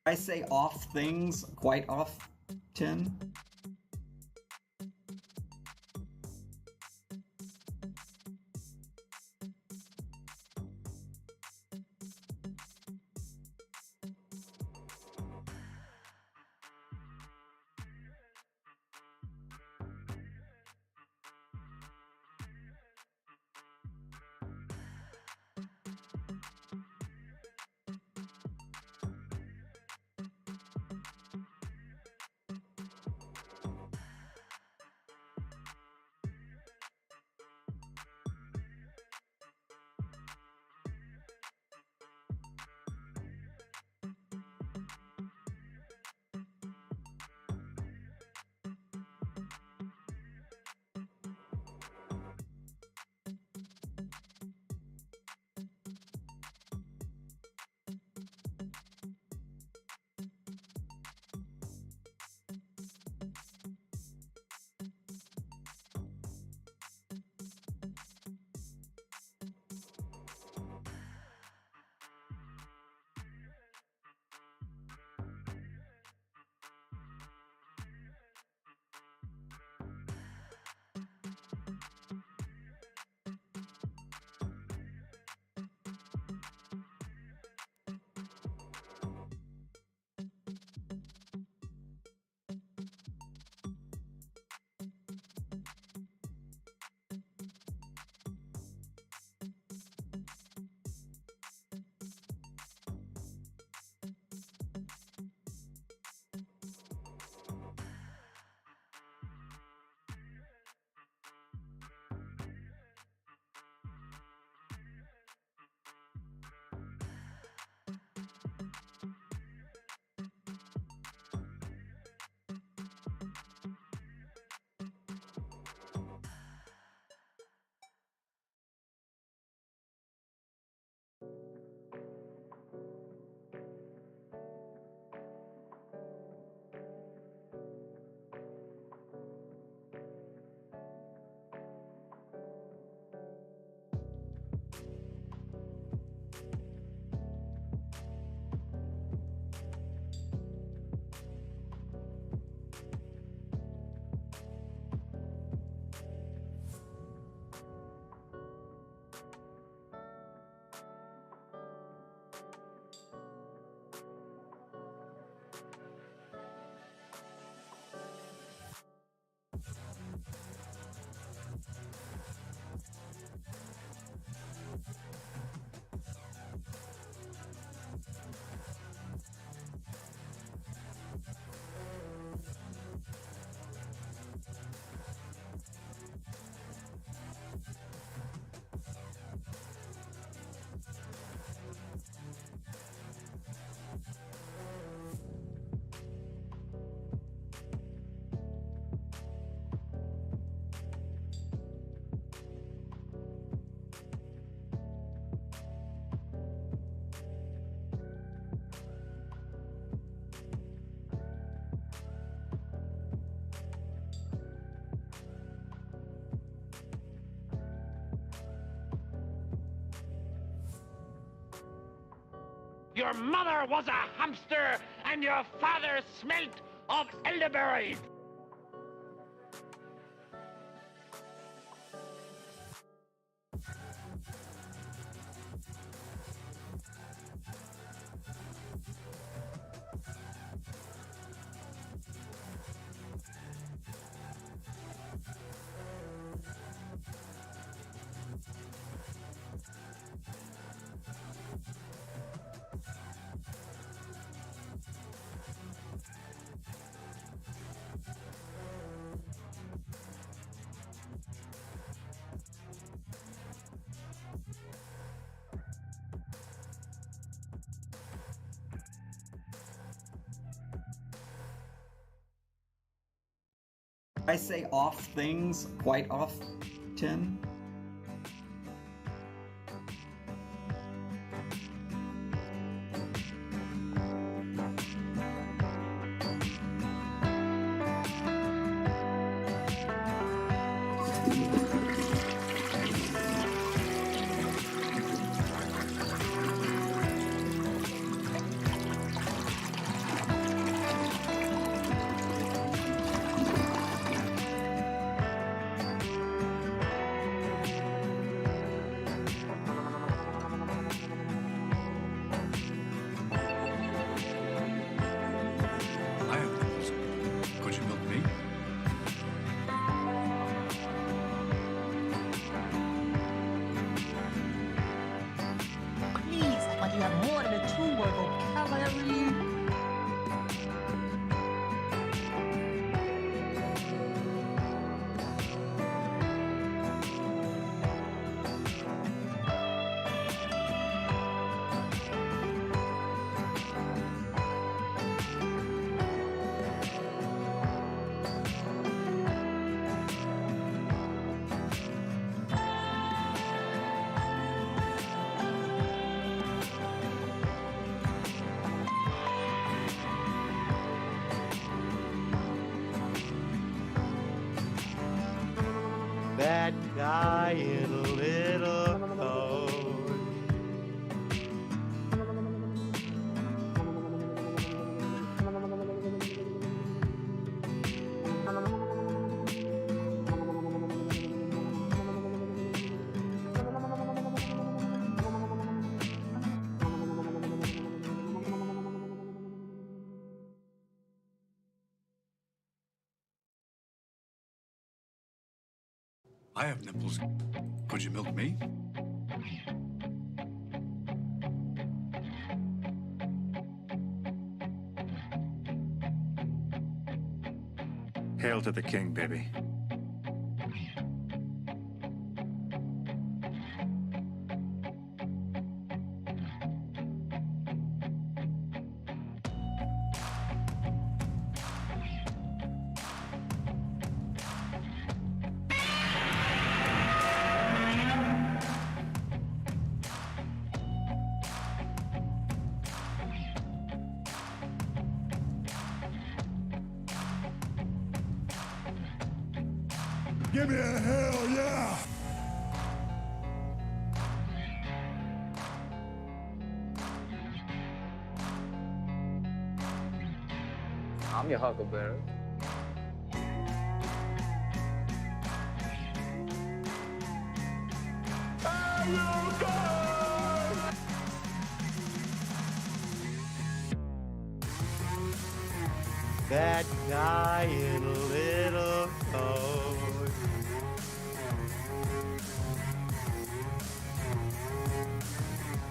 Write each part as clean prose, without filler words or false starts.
I say off things quite often. Your mother was a hamster, and your father smelt of elderberries. I say off things quite often. guy in a little coat. I have nipples. Could you milk me? Hail to the king, baby. Give me a hell yeah! I'm your huckleberry. That guy in a little coat.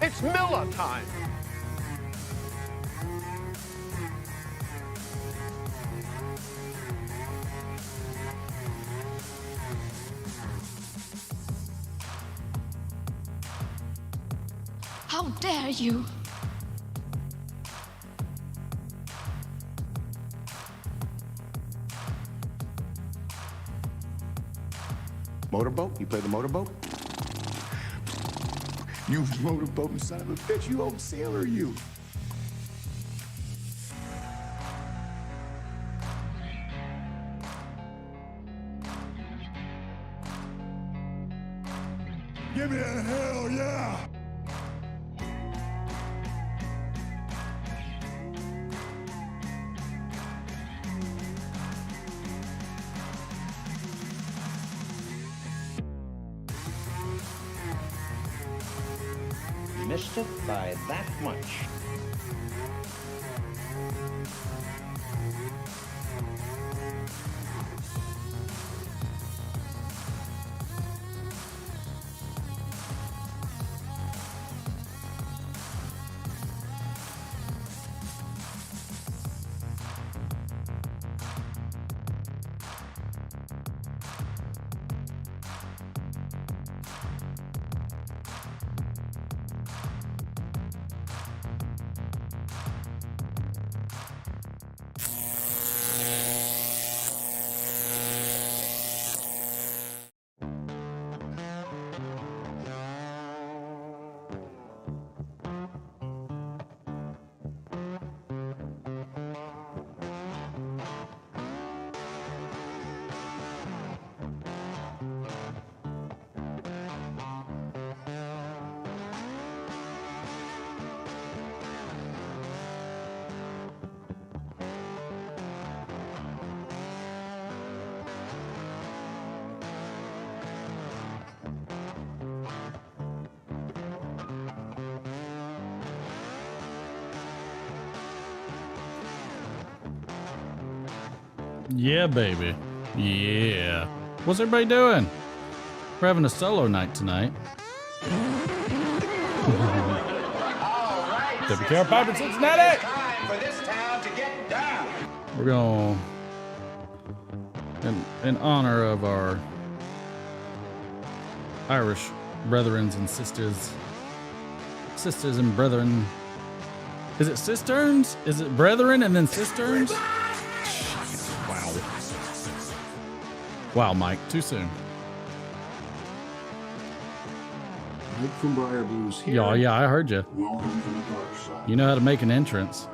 It's Miller time. How dare you? Motorboat? You play the motorboat? You motorboating son of a bitch, you old sailor, you. Give me a hell yeah! Missed it by that much. Yeah, baby. Yeah. What's everybody doing? We're having a solo night tonight. WKR Pipe in Cincinnati! Time for this town to get down. We're going in honor of our Irish brethrens and sisters and brethren. Is it cisterns? Is it brethren and then cisterns? Wow. Wow, Mike, too soon. Mike from Briar Blues here. Yeah, I heard you. Welcome to the dark side. You know how to make an entrance.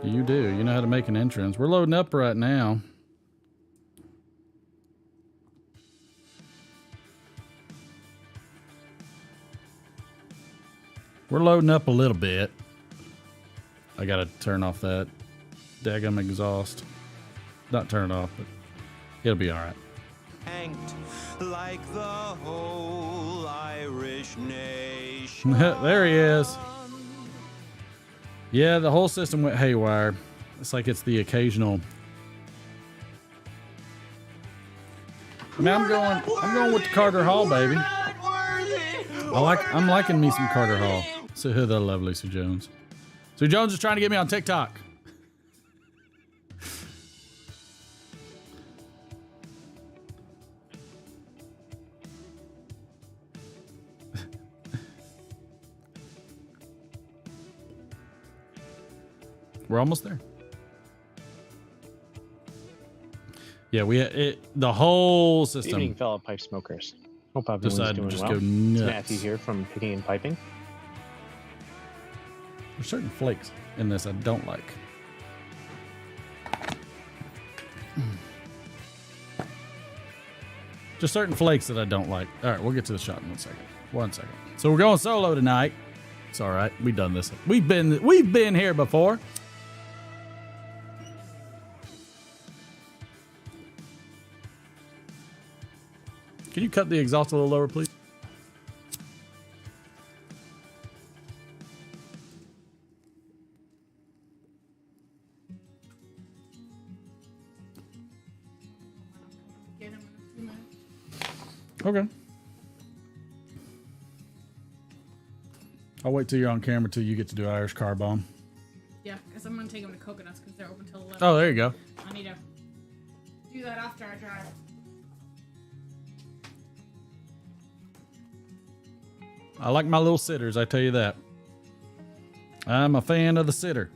You do. You know how to make an entrance. We're loading up right now. we're loading up a little bit. I gotta turn off that daggum exhaust. Not turn it off, but it'll be all right. Like the whole Irish nation. There he is. Yeah, the whole system went haywire. It's like it's the occasional. I mean, I'm going with the Carter Hall, baby. I'm liking me some Carter Hall. So the lovely Sue Jones. Sue Jones is trying to get me on TikTok. We're almost there. Yeah, the whole system. Good evening, fellow pipe smokers. Hope everyone's doing just well. go nuts. It's Matthew here from Picking and Piping. There's certain flakes in this I don't like. Just certain flakes that I don't like. All right, we'll get to the shot in 1 second. 1 second. So we're going solo tonight. It's all right. We've done this. We've been here before. Can you cut the exhaust a little lower, please? Okay. I'll wait till you're on camera till you get to do Irish car bomb. Yeah, because I'm going to take them to Coconuts because they're open till 11. Oh, there you go. I need to do that after I drive. I like my little sitters, I tell you that. I'm a fan of the sitter.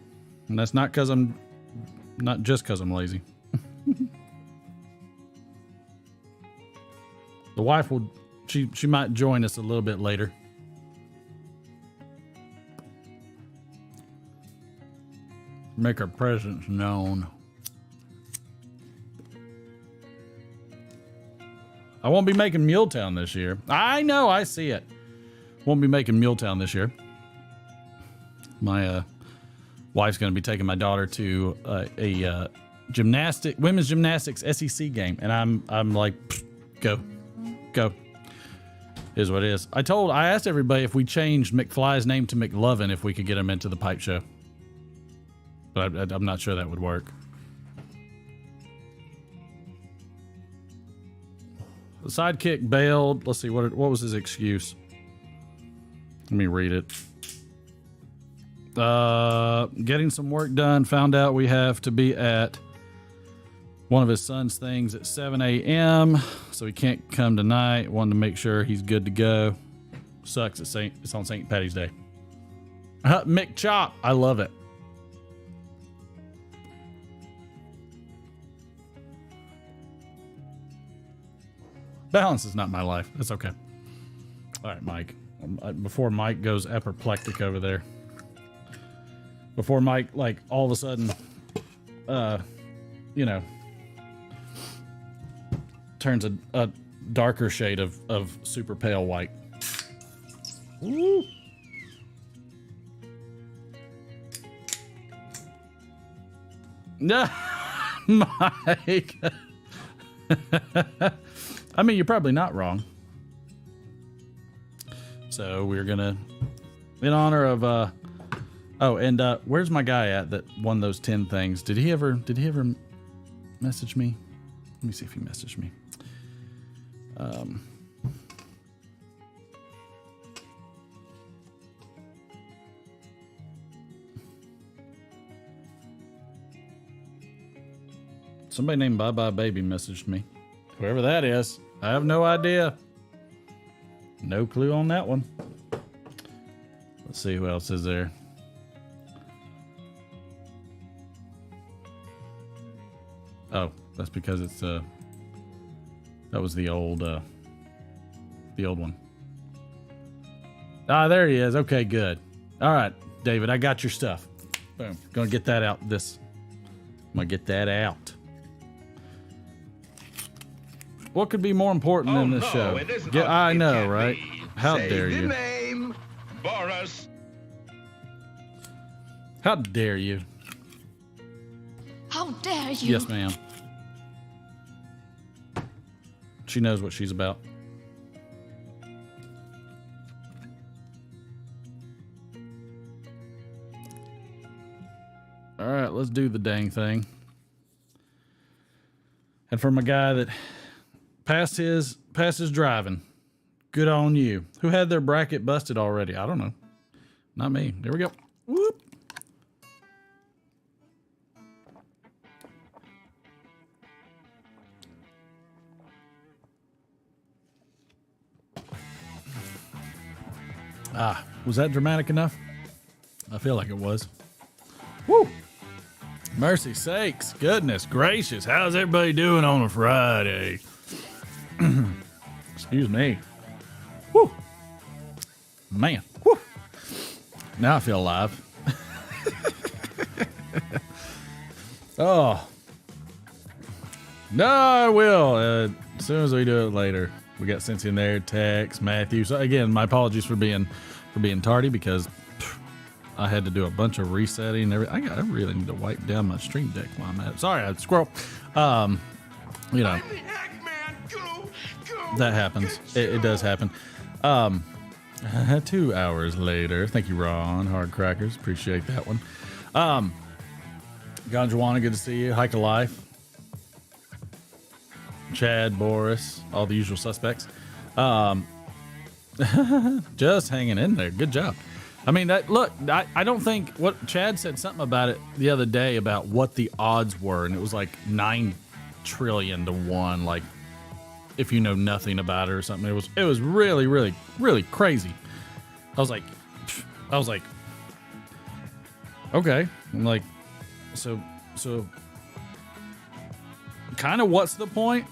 And that's not just because I'm lazy. The wife she might join us a little bit later. Make her presence known. I won't be making Muletown this year. I know, I see it. Won't be making Muletown this year. My wife's going to be taking my daughter to a women's gymnastics SEC game, and I'm like, go. Is what it is. I asked everybody if we changed McFly's name to McLovin if we could get him into the pipe show, but I'm not sure that would work. The sidekick bailed. Let's see what was his excuse. Let me read it. Getting some work done. Found out we have to be at one of his son's things at 7 a.m. so he can't come tonight. Wanted to make sure he's good to go. Sucks. It's on St. Patty's Day. Mick Chop. I love it. Balance is not my life. That's okay. All right, Mike. Before Mike goes apoplectic over there. Before Mike, like, all of a sudden, turns a darker shade of super pale white. Woo. Mike. I mean, you're probably not wrong. So we're gonna, in honor of, where's my guy at that won those 10 things? Did he ever message me? Let me see if he messaged me. Somebody named Bye Bye Baby messaged me. Whoever that is, I have no idea. No clue on that one. Let's see who else is there. Oh, that's because it's that was the old one. Ah, there he is. Okay, good. All right, David, I got your stuff. Boom. Gonna get that out. I'm gonna get that out. What could be more important than this show? I know, right? How dare you? Name, Boris How dare you? How dare you? Yes, ma'am. She knows what she's about. All right, let's do the dang thing. And for my guy that passed his driving, good on you. Who had their bracket busted already? I don't know. Not me. There we go. Whoop. Ah, was that dramatic enough? I feel like it was. Woo! Mercy sakes, goodness gracious, how's everybody doing on a Friday? Excuse me. Woo! Man, woo! Now I feel alive. Oh. No, I will. As soon as we do it later. We got Cincy in there, Tex, Matthew. So again, my apologies for being tardy because I had to do a bunch of resetting and everything. I really need to wipe down my stream deck while I'm at it. Sorry, I squirrel. You know, that happens. It does happen. 2 hours later. Thank you, Ron. Hard Crackers. Appreciate that one. Ganjwana, good to see you. Hike of Life. Chad, Boris, all the usual suspects. Just hanging in there. Good job. I mean, I don't think what Chad said something about it the other day about what the odds were, and it was like 9 trillion to 1. Like, if you know nothing about it or something, it was really, really, really crazy. I was like, okay. I'm like, so kind of what's the point?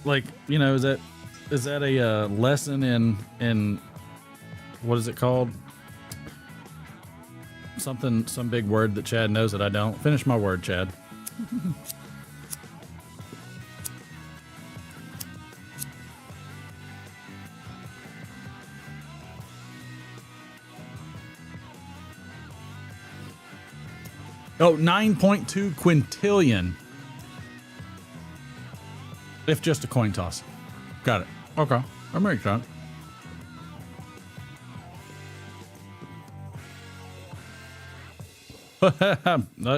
Like, you know, is that a lesson in what is it called? Some big word that Chad knows that I don't. Finish my word, Chad. Oh, 9.2 quintillion. If just a coin toss. Got it. Okay. I'm very excited.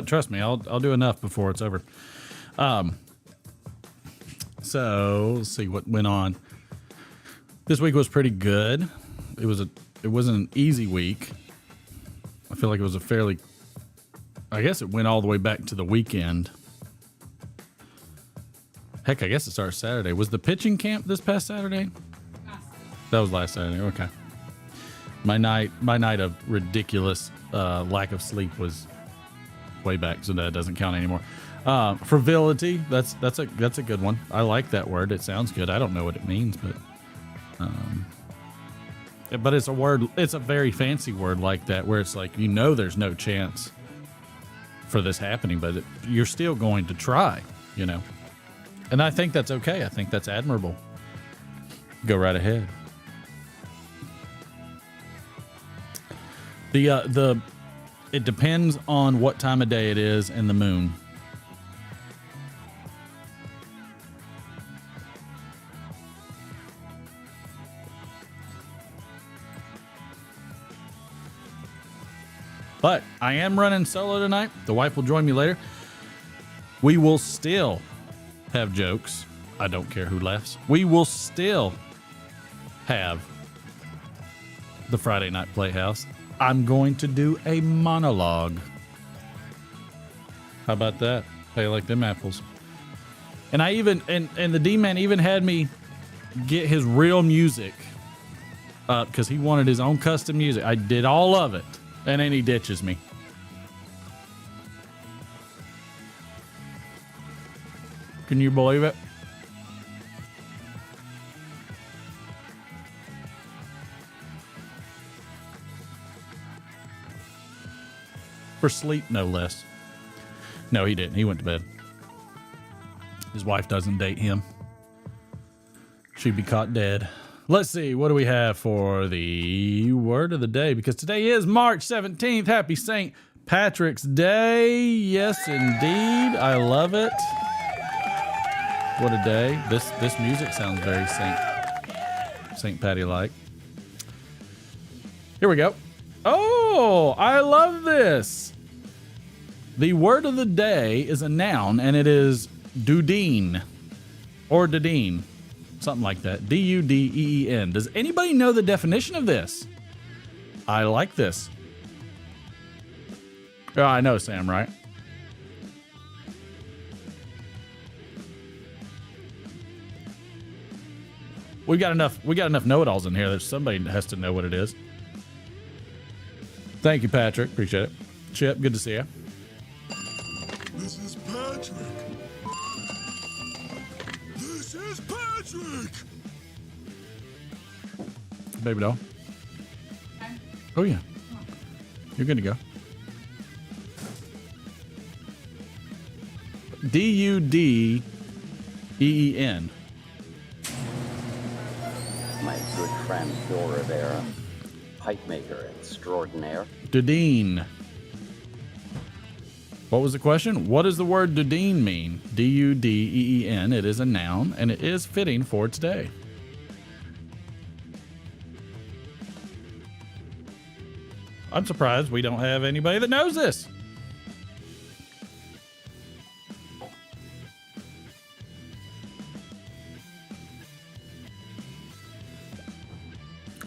Trust me, I'll do enough before it's over. So let's see what went on. This week was pretty good. It wasn't an easy week. I feel like it was a fairly, I guess it went all the way back to the weekend. Heck, I guess it starts Saturday. Was the pitching camp this past Saturday? That was last Saturday. Okay. My night of ridiculous lack of sleep was way back, so that doesn't count anymore. Frivolity, that's a good one. I like that word. It sounds good. I don't know what it means, but it's a word. It's a very fancy word like that, where it's like, you know, there's no chance for this happening, but you're still going to try, you know. And I think that's okay. I think that's admirable. Go right ahead. It depends on what time of day it is and the moon. But I am running solo tonight. The wife will join me later. We will still have jokes. I don't care who laughs. We will still have the Friday Night Playhouse. I'm going to do a monologue. How about that? How you like them apples? And I even, and the D-Man even had me get his real music up because he wanted his own custom music. I did all of it, and then he ditches me. Can you believe it? For sleep, no less. No, he didn't. He went to bed. His wife doesn't date him. She'd be caught dead. Let's see. What do we have for the word of the day? Because today is March 17th. Happy St. Patrick's Day. Yes, indeed. I love it. What a day. This music sounds very St. Patty-like. Here we go. Oh, I love this. The word of the day is a noun, and it is dudeen or dudeen, something like that. D-U-D-E-E-N. Does anybody know the definition of this? I like this. Oh, I know, Sam, right? We got enough know-it-alls in here that somebody has to know what it is. Thank you, Patrick. Appreciate it. Chip, good to see you. This is Patrick. This is Patrick. Baby doll. Oh, yeah. You're good to go. D-U-D-E-E-N. My good friend Dora there, pipe maker extraordinaire. Dudeen. What was the question? What does the word dudeen mean? D-U-D-E-E-N. It is a noun, and it is fitting for today. I'm surprised we don't have anybody that knows this.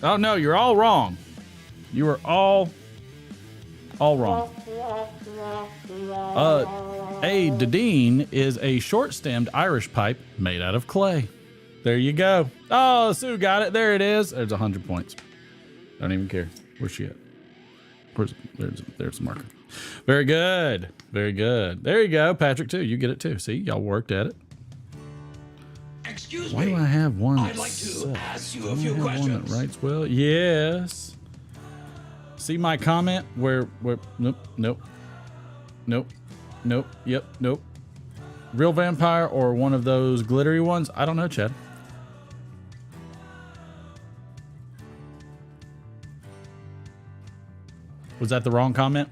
Oh, no, you're all wrong. You are all wrong. A dudeen is a short-stemmed Irish pipe made out of clay. There you go. Oh, Sue got it. There it is. There's 100 points. Don't even care. Where's she at? There's the marker. Very good. Very good. There you go. Patrick, too. You get it, too. See, y'all worked at it. Excuse Why me. do I have one? I'd like to ask you a few questions. One that writes well. Yes. See my comment where nope. Yep, nope. Real vampire or one of those glittery ones? I don't know, Chad. Was that the wrong comment?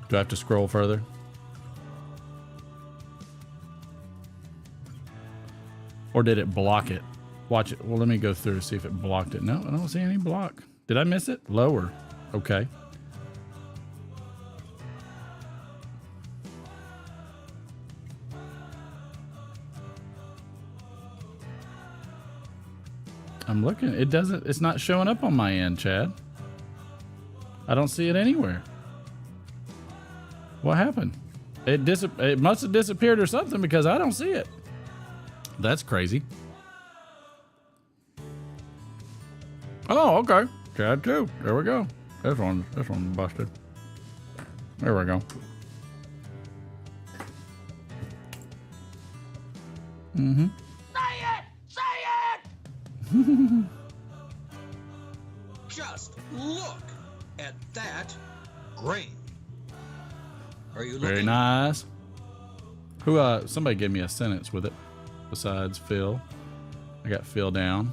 Do I have to scroll further? Or did it block it? Watch it. Well, let me go through to see if it blocked it. No, I don't see any block. Did I miss it? Lower. Okay. I'm looking. It doesn't. It's not showing up on my end, Chad. I don't see it anywhere. What happened? It must have disappeared or something because I don't see it. That's crazy. Oh, okay. Chad too. There we go. This one busted. There we go. Mm-hmm. Say it! Say it! Just look at that grain. Are you looking? Very nice. Who? Somebody gave me a sentence with it. Besides Phil, I got Phil down.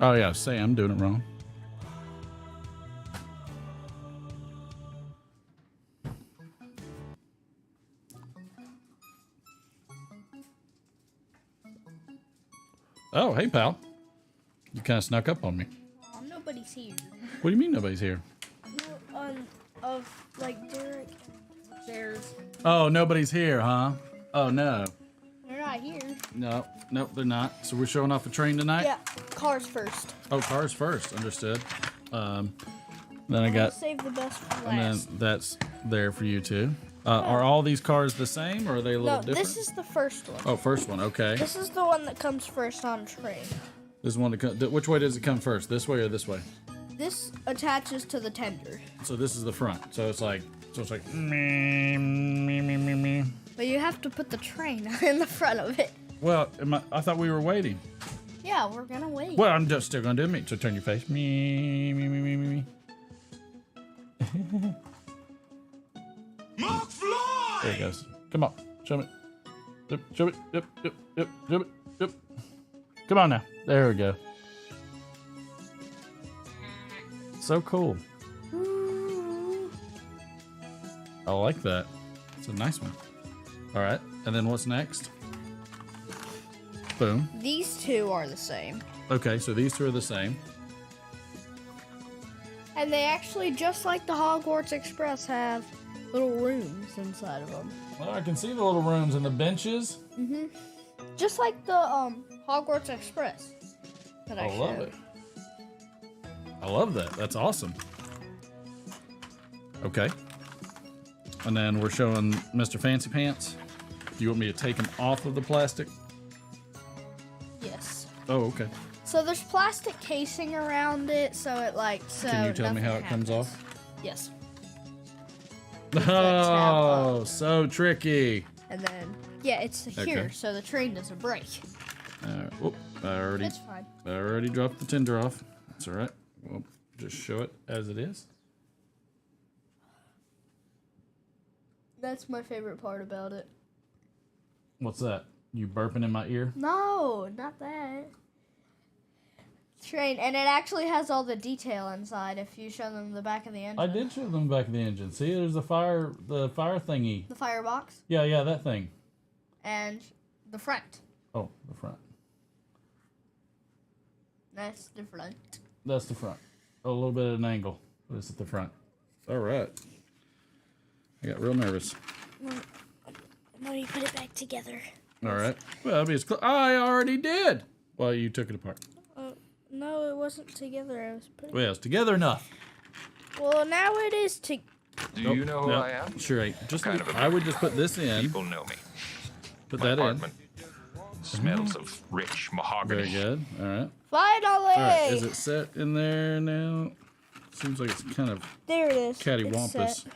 Oh yeah, Sam doing it wrong. Oh, hey pal. You kind of snuck up on me. Nobody's here. What do you mean nobody's here? Of like Derek and Sarah's. Oh, nobody's here, huh? Oh no. They're not here. No, nope, they're not. So we're showing off a train tonight? Yeah, cars first. Oh, cars first. Understood. Then I got. Save the best for And last. then that's there for you too. Are all these cars the same, or are they a little different? This is the first one. Oh, first one. Okay. This is the one that comes first on train. This one. Which way does it come first? This way or this way? This attaches to the tender. So this is the front. So it's like. Me, me, me, me, me. But you have to put the train in the front of it. Well, I thought we were waiting. Yeah, we're gonna wait. Well, I'm just still gonna do me. So turn your face. Me, me, me, me, me, me. McFly! There it goes. Come on, show me. Yep, show me. Yep, yep, yep, yep, yep. Come on now. There we go. so cool. I like that. It's a nice one. All right, and then what's next? Boom. These two are the same. Okay, so these two are the same. And they actually, just like the Hogwarts Express, have little rooms inside of them. Well, I can see the little rooms and the benches. Mm-hmm. Just like the Hogwarts Express that I love showed. it. I love that. That's awesome. Okay. And then we're showing Mr. Fancy Pants. Do you want me to take him off of the plastic? Yes. Oh, okay. So there's plastic casing around it, so it Can you tell me how it comes off? Yes. Oh, so tricky. And then, yeah, it's here, Okay. so the train doesn't break. I already, It's fine. I already dropped the tinder off. That's all right. We'll just show it as it is. That's my favorite part about it. What's that? You burping in my ear? No, not that. Train, and it actually has all the detail inside if you show them the back of the engine. I did show them the back of the engine. See, there's the fire thingy. The firebox. Yeah, that thing. And the front. Oh, the front. That's the front. That's the front. Oh, a little bit at an angle. But it's at the front. All right. I got real nervous. Let me put it back together. All right. Well, I already did. Well, you took it apart. No, it wasn't together. I was putting. Well, it's together enough. Well, now it is Do you know who I am? Sure ain't. Just Kind of a I would just put this in. People know me. Put My that apartment smells of rich mahogany. Very good. All right. Finally! All right. Is it set in there now? Seems like it's kind of There it is. It's cattywampus. set.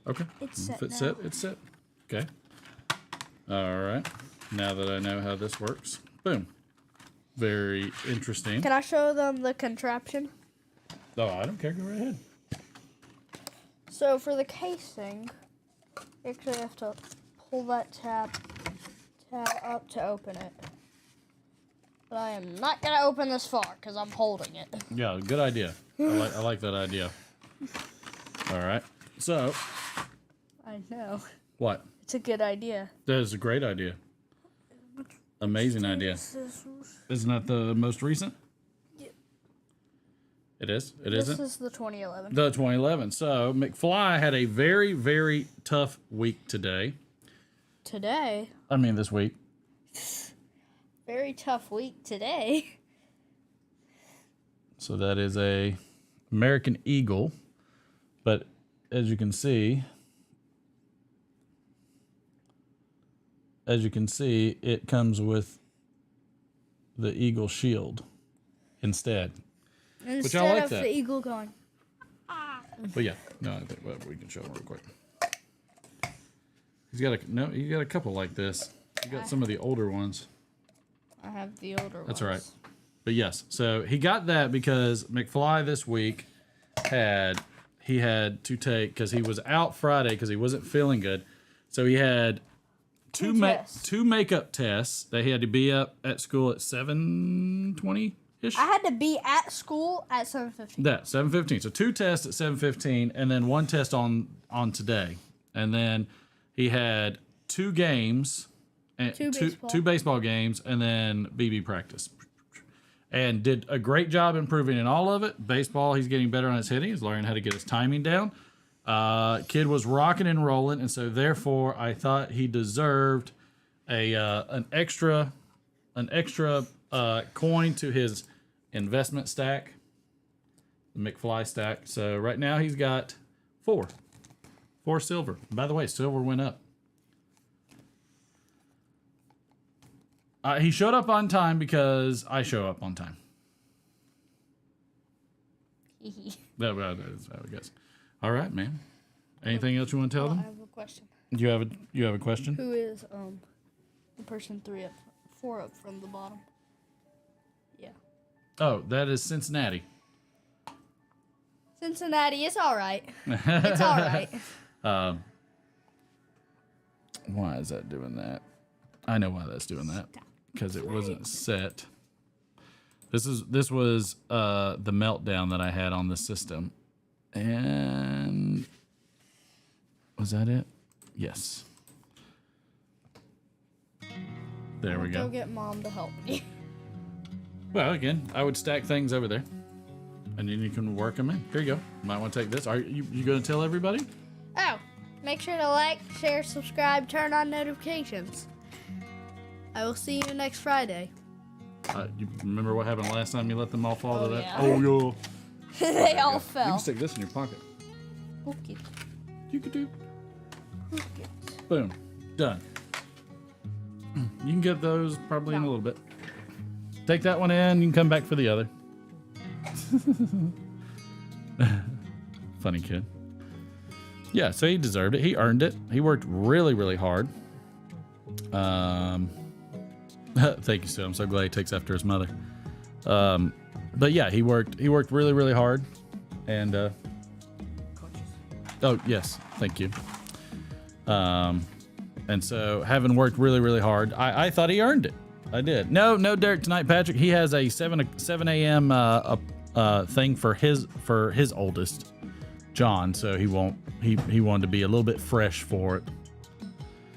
Okay. It's set If it's now. set, it's set. Okay. All right. Now that I know how this works, boom. Very interesting. Can I show them the contraption? Oh, I don't care. Go right ahead. So for the casing, you actually have to pull that tab up to open it. But I am not going to open this far because I'm holding it. Yeah, good idea. I like that idea. All right. So. I know. What? It's a good idea. That is a great idea. Amazing idea. Isn't that the most recent? Yeah. It is? It This isn't? is the 2011. The 2011. So, McFly had a very, very tough week today. Today? I mean, this week. Very tough week today. So, that is a American Eagle. But, as you can see, it comes with the Eagle shield instead. Which I like of that. the eagle going. But yeah, no, I think we can show him real quick. He's got a couple like this. You got some of the older ones. I have the older ones. That's all right. But yes, so he got that because McFly this week had to take, because he was out Friday because he wasn't feeling good. So he had two makeup tests that he had to be up at school at 7:20-ish. I had to be at school at 7:15. That 7:15. So 2 tests at 7:15, and then 1 test on today, and then he had 2 games, and two baseball games, and then BB practice, and did a great job improving in all of it. Baseball, he's getting better on his hitting. He's learning how to get his timing down. Kid was rocking and rolling, and so therefore I thought he deserved an extra coin to his investment stack, the McFly stack. So right now he's got 4 silver. By the way, silver went up. He showed up on time because I show up on time. That's how it goes. All right, man. Anything else you want to tell I them? have a question. You have a question? Who is the person 4 up from the bottom? Yeah. Oh, that is Cincinnati. Cincinnati, it's all right. It's all right. Why is that doing that? I know why that's doing that. Because it wasn't set. This was the meltdown that I had on the system. And was that it? Yes. There we go. Go get Mom to help me. Well, again, I would stack things over there, and then you can work them in. Here you go. Might want to take this. Are you going to tell everybody? Oh, make sure to like, share, subscribe, turn on notifications. I will see you next Friday. You remember what happened last time you let them all fall to that? Yeah. Oh, yeah. They all You fell. can stick this in your pocket. Okay. You could do. Okay. Boom. Done. You can get those probably in a little bit. Take that one in. You can come back for the other. Funny kid. Yeah, so he deserved it. He earned it. He worked really, really hard. Thank you, Sue. I'm so glad he takes after his mother. But yeah, he worked really, really hard. And oh yes, thank you. And so having worked really, really hard, I thought he earned it. I did. No Derek tonight, Patrick. He has a 7 a.m. Thing for his oldest, John. So he wanted to be a little bit fresh for it.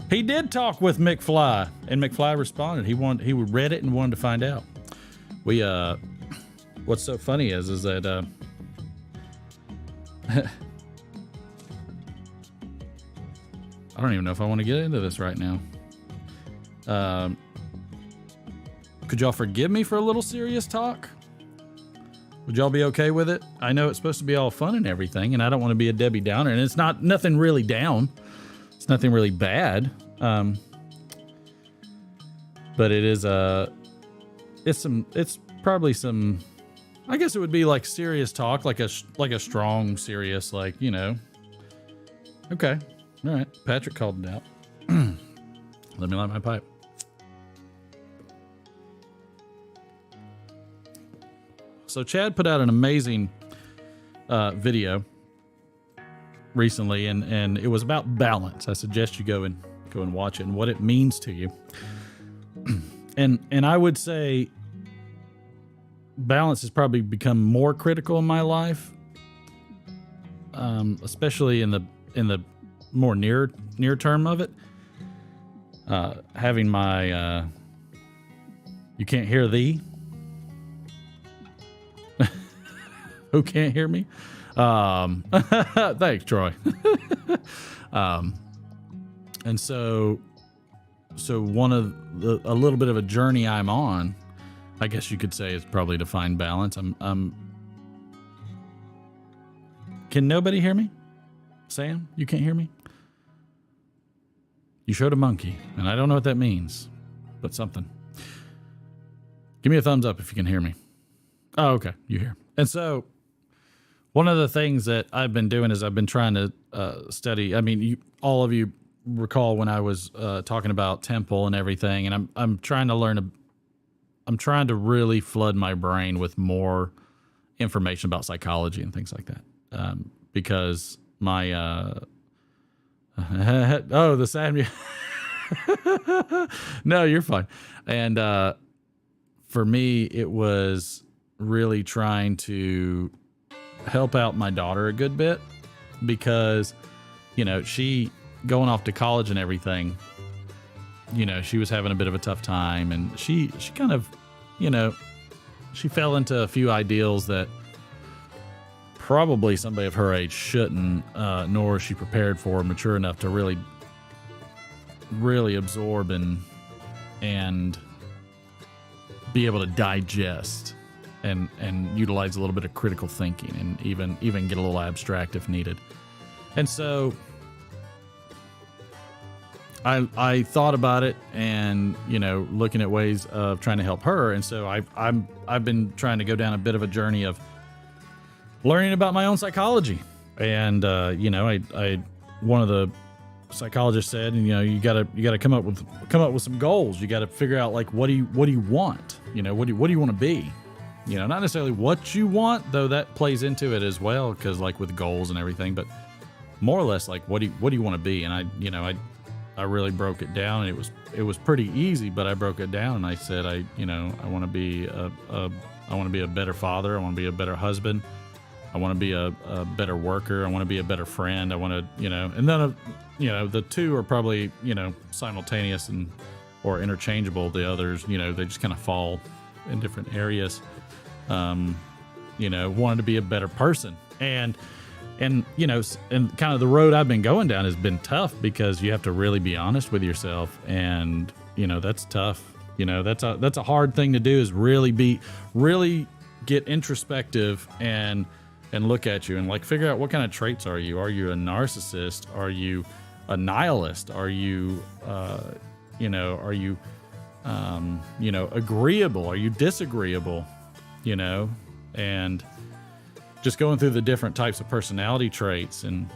He did talk with McFly, and McFly responded. He read it and wanted to find out. What's so funny is that I don't even know if I want to get into this right now. Could y'all forgive me for a little serious talk? Would y'all be okay with it? I know it's supposed to be all fun and everything, and I don't want to be a Debbie Downer, and it's nothing really down. It's nothing really bad. But it is it's probably some, I guess it would be like serious talk, like a strong serious, like, you know. Okay. All right. Patrick called it out. Let me light my pipe. So Chad put out an amazing video recently, and it was about balance. I suggest you go and watch it and what it means to you. And I would say balance has probably become more critical in my life, especially in the more near term of it. Having my you can't hear thee. Who can't hear me? Thanks, Troy. And so one of a little bit of a journey I'm on, I guess you could say, is probably to find balance. Can nobody hear me? Sam, you can't hear me? You showed a monkey, and I don't know what that means, but something. Give me a thumbs up if you can hear me. Oh, okay, you hear. And so one of the things that I've been doing is I've been trying to study. I mean, all of you recall when I was talking about temple and everything, and I'm trying to learn. I'm trying to really flood my brain with more information about psychology and things like that, because my oh, the sad. No, you're fine. And for me, it was really trying to help out my daughter a good bit, because, you know, she going off to college and everything, you know, she was having a bit of a tough time, and she kind of, you know, she fell into a few ideals that probably somebody of her age shouldn't, nor is she prepared for or mature enough to really absorb and be able to digest and utilize a little bit of critical thinking, and even get a little abstract if needed. And so I thought about it, and, you know, looking at ways of trying to help her. And so I've been trying to go down a bit of a journey of learning about my own psychology. And you know, I one of the psychologists said, you know, you gotta come up with some goals. You gotta figure out, like, what do you want? You know, what do you want to be? You know, not necessarily what you want, though that plays into it as well, because, like, with goals and everything, but more or less, like, what do you want to be? And I really broke it down, and it was pretty easy, but I broke it down, and I said, I want to be a I want to be a better father. I want to be a better husband. I want to be a better worker. I want to be a better friend. I want to, and then, the two are probably, simultaneous or interchangeable. The others, they just kind of fall in different areas. Wanted to be a better person. And kind of the road I've been going down has been tough because you have to really be honest with yourself. And, that's tough. That's a hard thing to do, is really get introspective and look at you and like figure out what kind of traits are you? Are you a narcissist? Are you a nihilist? Are you, agreeable? Are you disagreeable? And just going through the different types of personality traits and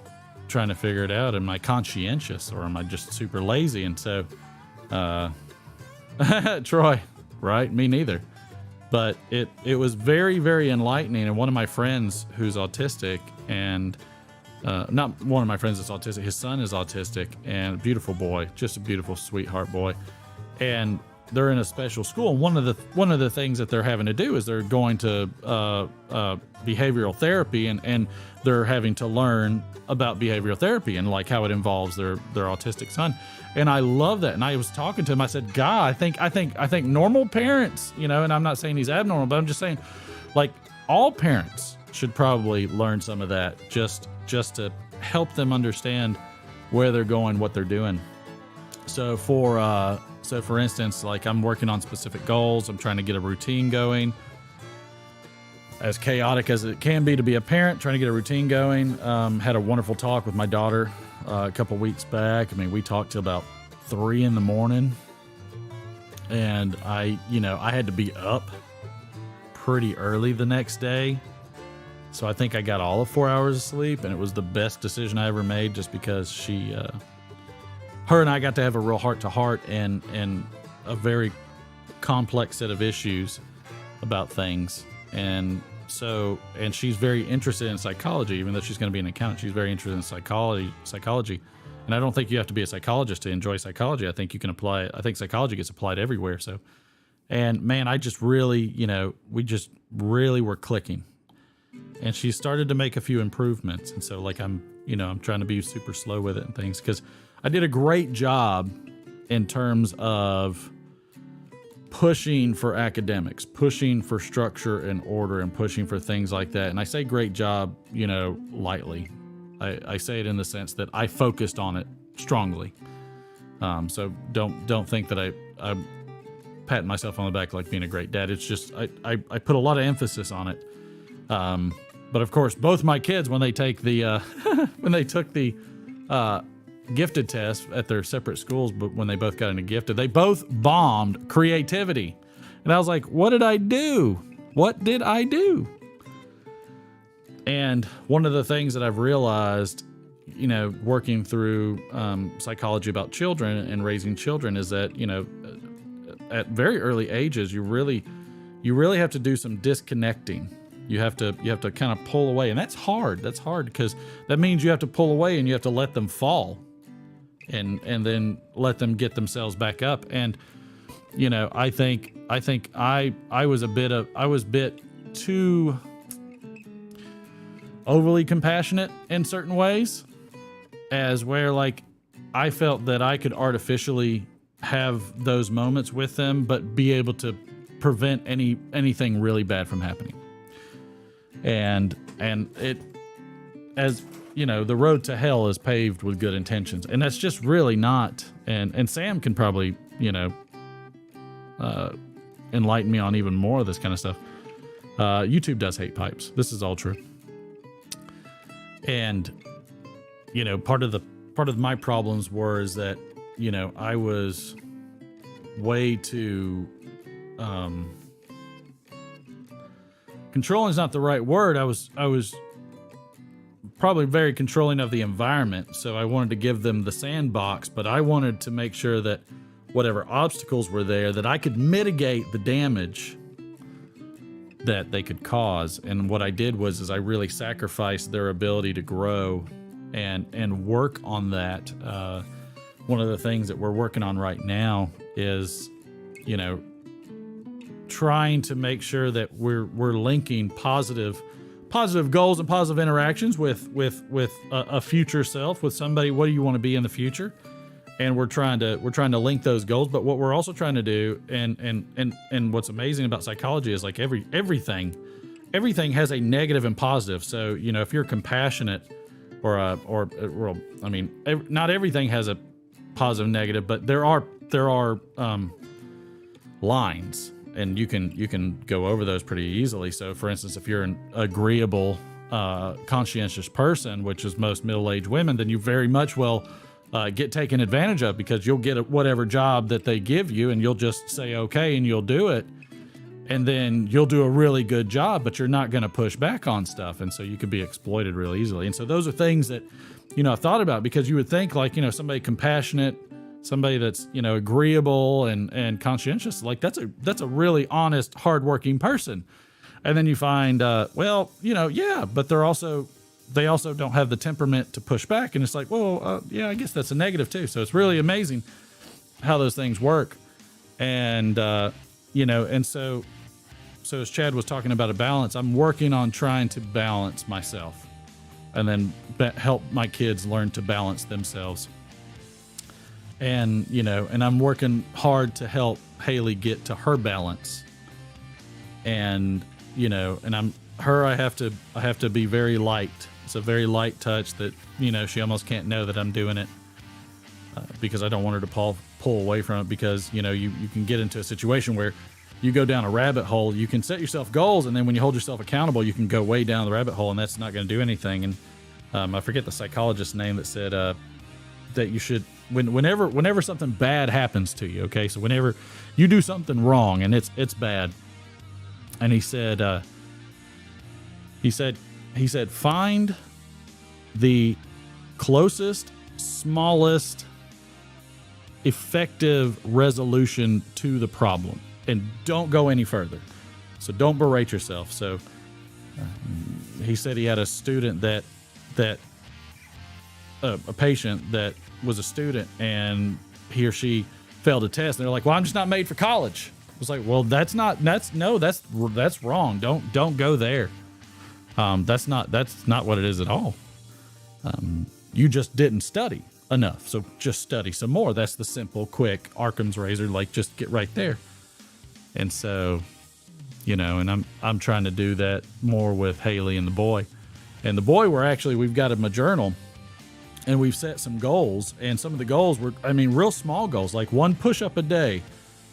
trying to figure it out. Am I conscientious or am I just super lazy? And so, Troy, right? Me neither. But it was very, very enlightening. And one of my friends who's autistic, and not one of my friends is autistic, his son is autistic, and a beautiful boy, just a beautiful sweetheart boy. And they're in a special school. And one of the things that they're having to do is they're going to behavioral therapy, and they're having to learn about behavioral therapy and like how it involves their autistic son. And I love that. And I was talking to him. I said, God, I think normal parents, and I'm not saying he's abnormal, but I'm just saying, like, all parents should probably learn some of that just to help them understand where they're going, what they're doing. So for instance, like, I'm working on specific goals. I'm trying to get a routine going. As chaotic as it can be to be a parent, trying to get a routine going. Had a wonderful talk with my daughter a couple weeks back. I mean, we talked till about 3 a.m, and I had to be up pretty early the next day. So I think I got all of 4 hours of sleep, and it was the best decision I ever made, just because her and I got to have a real heart-to-heart and a very complex set of issues about things. And she's very interested in psychology, even though she's going to be an accountant. She's very interested in psychology. And I don't think you have to be a psychologist to enjoy psychology. I think you can apply it. I think psychology gets applied everywhere. So, and man, I just really, we just really were clicking. And she started to make a few improvements. And so, like, I'm trying to be super slow with it and things, because I did a great job in terms of pushing for academics, pushing for structure and order, and pushing for things like that. And I say great job, lightly. I say it in the sense that I focused on it strongly. So don't think that I'm patting myself on the back like being a great dad. It's just I put a lot of emphasis on it. But of course, both my kids, when they take the when they took the gifted test at their separate schools, but when they both got into gifted, they both bombed creativity. And I was like, what did I do? What did I do? And one of the things that I've realized, working through psychology about children and raising children, is that, at very early ages, you really have to do some disconnecting. You have to kind of pull away, and that's hard. That's hard because that means you have to pull away and you have to let them fall, and then let them get themselves back up. And I think I was a bit too overly compassionate in certain ways, as where, like, I felt that I could artificially have those moments with them, but be able to prevent anything really bad from happening. And it, as the road to hell is paved with good intentions, and that's just really not. And Sam can probably enlighten me on even more of this kind of stuff. YouTube does hate pipes. This is all true. And part of my problems is that I was way too controlling is not the right word. I was probably very controlling of the environment. So I wanted to give them the sandbox, but I wanted to make sure that whatever obstacles were there, that I could mitigate the damage that they could cause. And what I did was I really sacrificed their ability to grow and work on that. One of the things that we're working on right now is, trying to make sure that we're linking positive goals and positive interactions with a future self, with somebody. What do you want to be in the future? And we're trying to link those goals. But what we're also trying to do, and what's amazing about psychology is like everything has a negative and positive. So, you know, if you're compassionate not everything has a positive and negative, but there are lines, and you can go over those pretty easily. So for instance, if you're an agreeable, conscientious person, which is most middle-aged women, then you very much will get taken advantage of, because you'll get whatever job that they give you, and you'll just say okay and you'll do it, and then you'll do a really good job, but you're not going to push back on stuff, and so you could be exploited real easily. And so those are things that, you know, I thought about, because you would think, like, you know, somebody compassionate, somebody that's, you know, agreeable and conscientious, like that's a really honest, hardworking person. And then you find, well, you know, yeah, but they also don't have the temperament to push back. And it's like, well, yeah, I guess that's a negative too. So it's really amazing how those things work. And, you know, and so as Chad was talking about a balance, I'm working on trying to balance myself, and then help my kids learn to balance themselves. And, you know, and I'm working hard to help Haley get to her balance. And, you know, and I have to be very light. It's a very light touch that, you know, she almost can't know that I'm doing it, because I don't want her to pull away from it, because, you know, you can get into a situation where you go down a rabbit hole. You can set yourself goals, and then when you hold yourself accountable, you can go way down the rabbit hole, and that's not going to do anything. And I forget the psychologist's name that said that you should, whenever something bad happens to you, okay, so whenever you do something wrong and it's bad, and he said find the closest, smallest, effective resolution to the problem, and don't go any further. So don't berate yourself. So he said he had a student a patient that was a student, and he or she failed a test, and they're like, well, I'm just not made for college. I was like, well, that's wrong. Don't go there. That's not what it is at all. You just didn't study enough. So just study some more. That's the simple, quick Occam's razor, like just get right there. And so, you know, and I'm trying to do that more with Haley and the boy. And the boy, we've got him a journal, and we've set some goals, and some of the goals were, real small goals, like 1 push-up a day,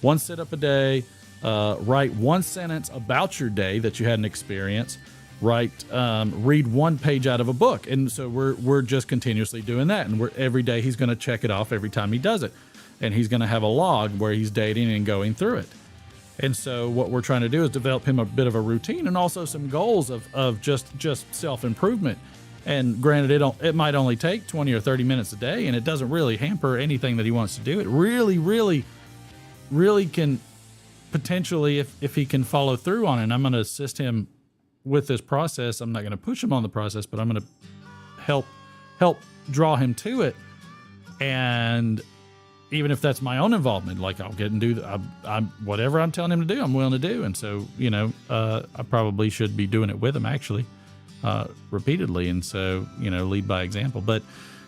1 sit-up a day, write 1 sentence about your day that you had an experience, read 1 page out of a book. And so we're just continuously doing that, and every day he's going to check it off every time he does it, and he's going to have a log where he's dating and going through it. And so what we're trying to do is develop him a bit of a routine, and also some goals of just self-improvement. And granted, it might only take 20 or 30 minutes a day, and it doesn't really hamper anything that he wants to do. It really, really, really can potentially, if he can follow through on it. And I'm going to assist him with this process. I'm not going to push him on the process, but I'm going to help draw him to it. And even if that's my own involvement, like I'll get and do I'm whatever I'm telling him to do, I'm willing to do. And so, you know, I probably should be doing it with him, actually, repeatedly. And so, you know, lead by example. But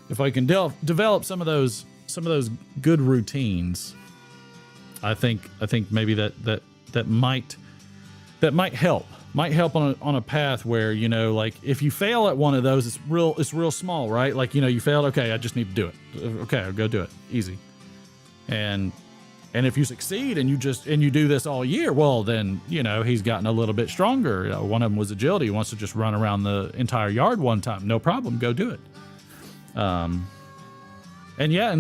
if I can develop some of those good routines, I think maybe that might help on a path where, you know, like if you fail at one of those, it's real small, right? Like, you know, you failed. Okay, I just need to do it. Okay, I'll go do it. Easy. And if you succeed and you do this all year, well, then, you know, he's gotten a little bit stronger. You know, one of them was agility. He wants to just run around the entire yard one time. No problem. Go do it. And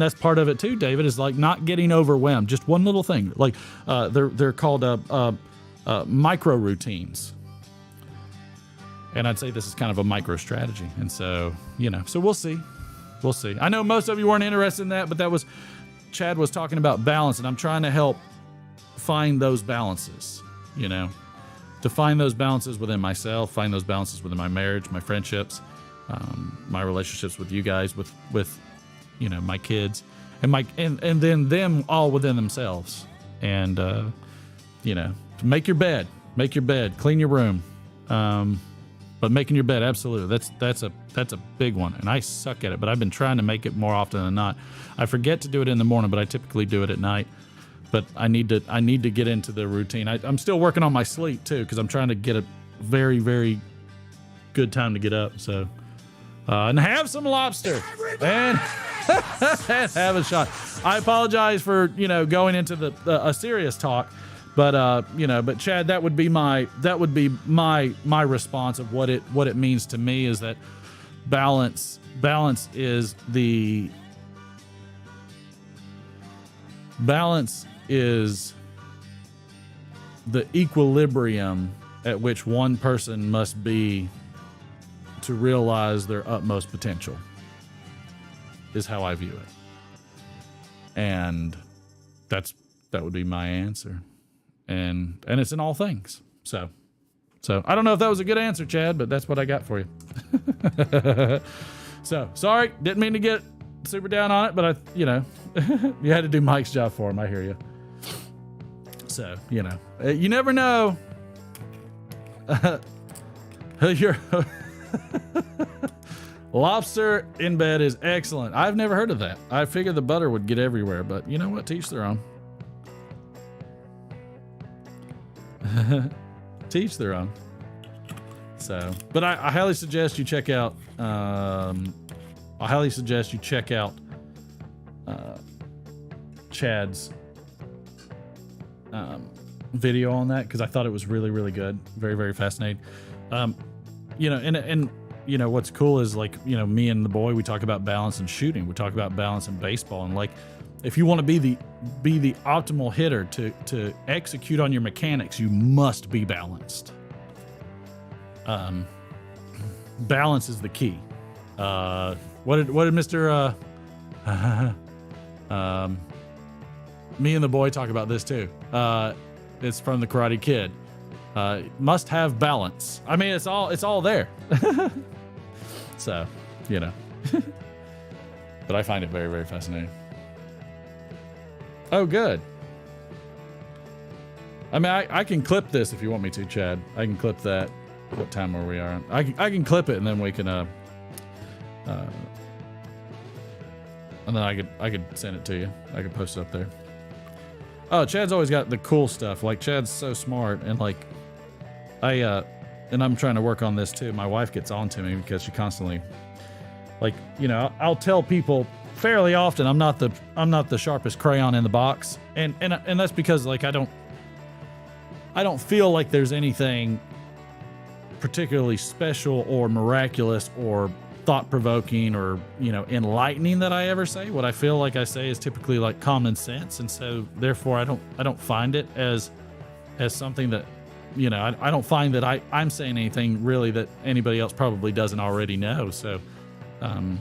that's part of it too, David, is like not getting overwhelmed. Just one little thing. Like, they're called micro routines. And I'd say this is kind of a micro strategy. And so, you know, so we'll see. I know most of you weren't interested in that, but Chad was talking about balance, and I'm trying to help find those balances, you know, to find those balances within myself, find those balances within my marriage, my friendships, my relationships with you guys, with, you know, my kids, and then them all within themselves. And, you know, Make your bed. Make your bed. Clean your room. But making your bed, absolutely. That's a big one. And I suck at it, but I've been trying to make it more often than not. I forget to do it in the morning, but I typically do it at night. But I need to get into the routine. I'm still working on my sleep too, because I'm trying to get a very, very good time to get up. So and have some lobster and have a shot. I apologize for going into a serious talk. But but Chad, that would be my response of what it means to me is that balance is the equilibrium at which one person must be to realize their utmost potential, is how I view it. And that would be my answer. And it's in all things. So I don't know if that was a good answer, Chad, but that's what I got for you. So sorry, didn't mean to get super down on it, but you had to do Mike's job for him. I hear you. So you never know. Your lobster in bed is excellent. I've never heard of that. I figured the butter would get everywhere, but you know what? Teach their own. Teach their own. So, but I highly suggest you check out. Chad's video on that, because I thought it was really, really good. Very, very fascinating. And what's cool is me and the boy, we talk about balance in shooting. We talk about balance in baseball, and if you want to be the optimal hitter to execute on your mechanics, you must be balanced. Balance is the key. What did Mr. Me and the boy talk about this too. It's from the Karate Kid. Must have balance. I mean, it's all there. So, but I find it very, very fascinating. Oh, good. I mean, I can clip this if you want me to, Chad. I can clip that. What time are we on? I can clip it, and then we can and then I could send it to you. I could post it up there. Oh, Chad's always got the cool stuff. Chad's so smart, and and I'm trying to work on this too. My wife gets on to me because she constantly, I'll tell people fairly often I'm not the sharpest crayon in the box, and that's because I don't feel like there's anything particularly special or miraculous or thought-provoking or enlightening that I ever say. What I feel like I say is typically common sense, and so therefore I don't find it as something that I don't find that I'm saying anything really that anybody else probably doesn't already know. So and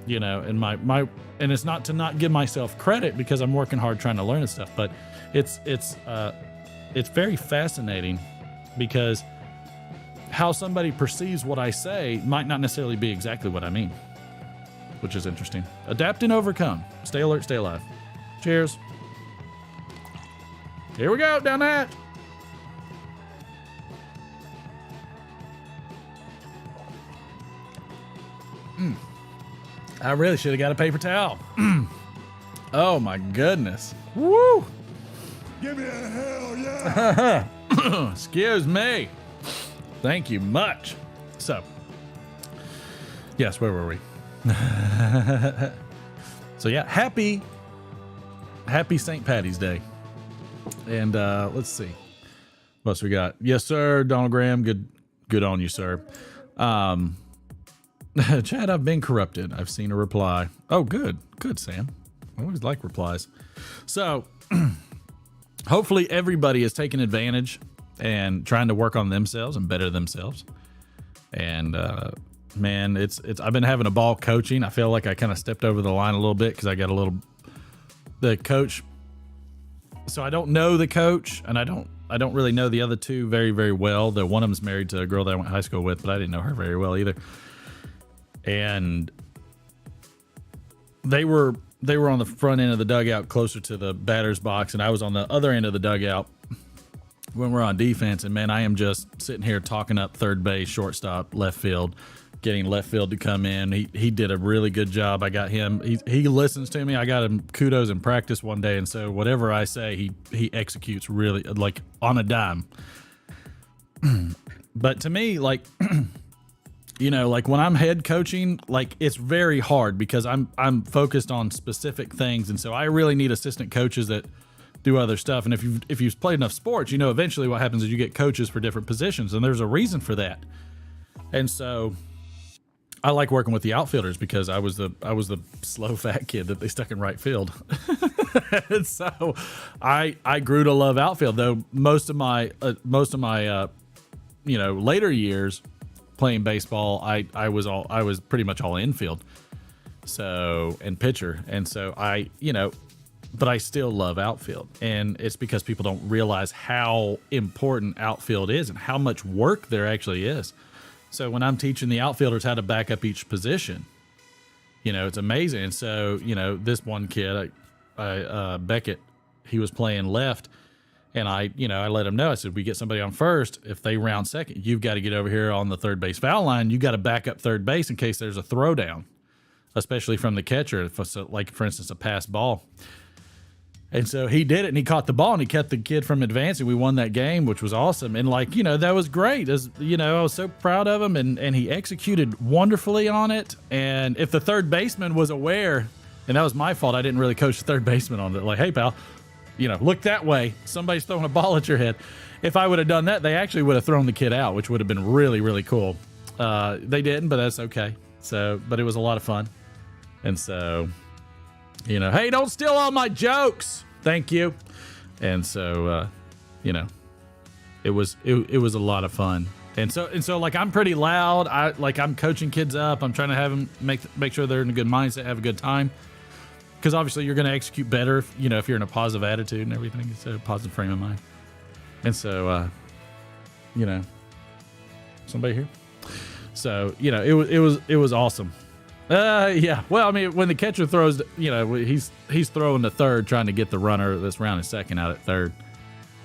and it's not to not give myself credit, because I'm working hard trying to learn this stuff, but it's very fascinating, because how somebody perceives what I say might not necessarily be exactly what I mean, which is interesting. Adapt and overcome. Stay alert, stay alive. Cheers. Here we go, down that. I really should have got a paper towel. Oh my goodness. Woo! Give me a hell yeah! Excuse me. Thank you much. So, yes, where were we? So yeah, happy St. Patty's Day. And let's see. What else we got? Yes, sir, Donald Graham. Good on you, sir. Chad, I've been corrupted. I've seen a reply. Oh, good, Sam. I always like replies. So, hopefully everybody is taking advantage and trying to work on themselves and better themselves. And man, it's I've been having a ball coaching. I feel like I kind of stepped over the line a little bit because I got the coach. So I don't know the coach, and I don't really know the other two very, very well. The one of them's married to a girl that I went to high school with, but I didn't know her very well either. And they were on the front end of the dugout closer to the batter's box, and I was on the other end of the dugout when we're on defense, and man, I am just sitting here talking up third base, shortstop, left field, getting left field to come in. He did a really good job. I got him. He listens to me. I got him kudos in practice one day, and so whatever I say, he executes really like on a dime. But to me, like, you know, like when I'm head coaching, like it's very hard because I'm focused on specific things, and so I really need assistant coaches that do other stuff. And if you've played enough sports, you know eventually what happens is you get coaches for different positions, and there's a reason for that. And so I like working with the outfielders because I was the slow fat kid that they stuck in right field. And so I grew to love outfield, though most of my you know, later years playing baseball, I was pretty much all infield. So, and pitcher. And so but I still love outfield. And it's because people don't realize how important outfield is and how much work there actually is. So when I'm teaching the outfielders how to back up each position, you know, it's amazing. And so, you know, this one kid, Beckett, he was playing left, and I let him know. I said, we get somebody on first. If they round second, you've got to get over here on the third base foul line. You got to back up third base in case there's a throwdown, especially from the catcher, if it's like, for instance, a pass ball. And so he did it, and he caught the ball, and he kept the kid from advancing. We won that game, which was awesome. And, like, you know, that was great. As, you know, I was so proud of him, and he executed wonderfully on it. And if the third baseman was aware, and that was my fault, I didn't really coach the third baseman on it. Like, hey, pal, you know, look that way. Somebody's throwing a ball at your head. If I would have done that, they actually would have thrown the kid out, which would have been really, really cool. They didn't, but that's okay. So, but it was a lot of fun. And so, you know, hey, don't steal all my jokes. Thank you. And so, you know, it was a lot of fun. And so like, I'm pretty loud. I'm coaching kids up. I'm trying to have them make sure they're in a good mindset, have a good time. Because obviously you're going to execute better, you know, if you're in a positive attitude and everything. It's a positive frame of mind. And so, you know, somebody here. So, you know, it was awesome. Yeah. Well, I mean, when the catcher throws, you know, he's throwing to third, trying to get the runner that's rounding second out at third,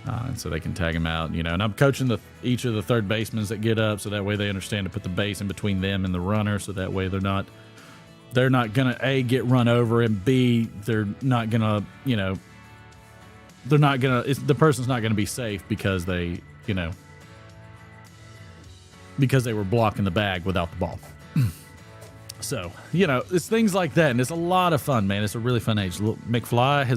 and so they can tag him out. You know, and I'm coaching each of the third basemen that get up, so that way they understand to put the base in between them and the runner, so that way they're not gonna A, get run over, and B, they're not gonna, you know, the person's not gonna be safe because they, you know, because they were blocking the bag without the ball. So, you know, it's things like that, and it's a lot of fun, man. It's a really fun age. McFly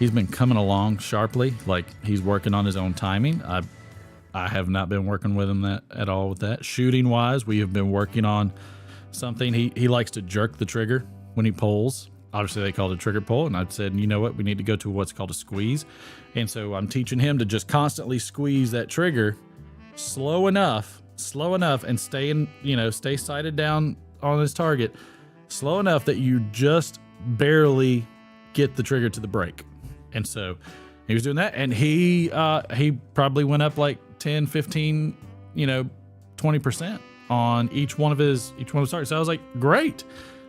he's been coming along sharply. Like, he's working on his own timing. I have not been working with him at all with that. Shooting wise, we have been working on something. He likes to jerk the trigger when he pulls. Obviously, they call it a trigger pull, and I've said, you know what, we need to go to what's called a squeeze. And so I'm teaching him to just constantly squeeze that trigger slow enough, and stay sighted down on his target slow enough that you just barely get the trigger to the brake. And so he was doing that, and he probably went up like 10, 15, 20% on each one of his targets. So I was like, great.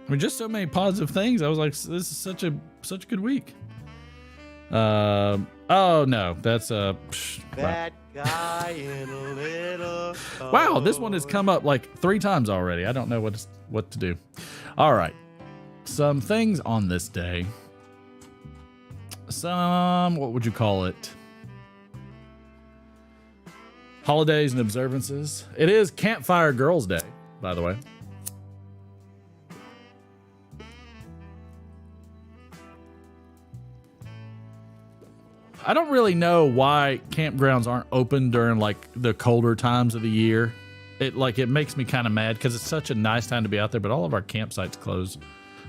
I mean, just so many positive things. I was like, this is such a good week. Oh no, that's that guy in a little coat. Wow, this one has come up like 3 times already. I don't know what to do. All right, some things on this day. What would you call it? Holidays and observances. It is Campfire Girls Day, by the way. I don't really know why campgrounds aren't open during like the colder times of the year. It makes me kind of mad because it's such a nice time to be out there, but all of our campsites close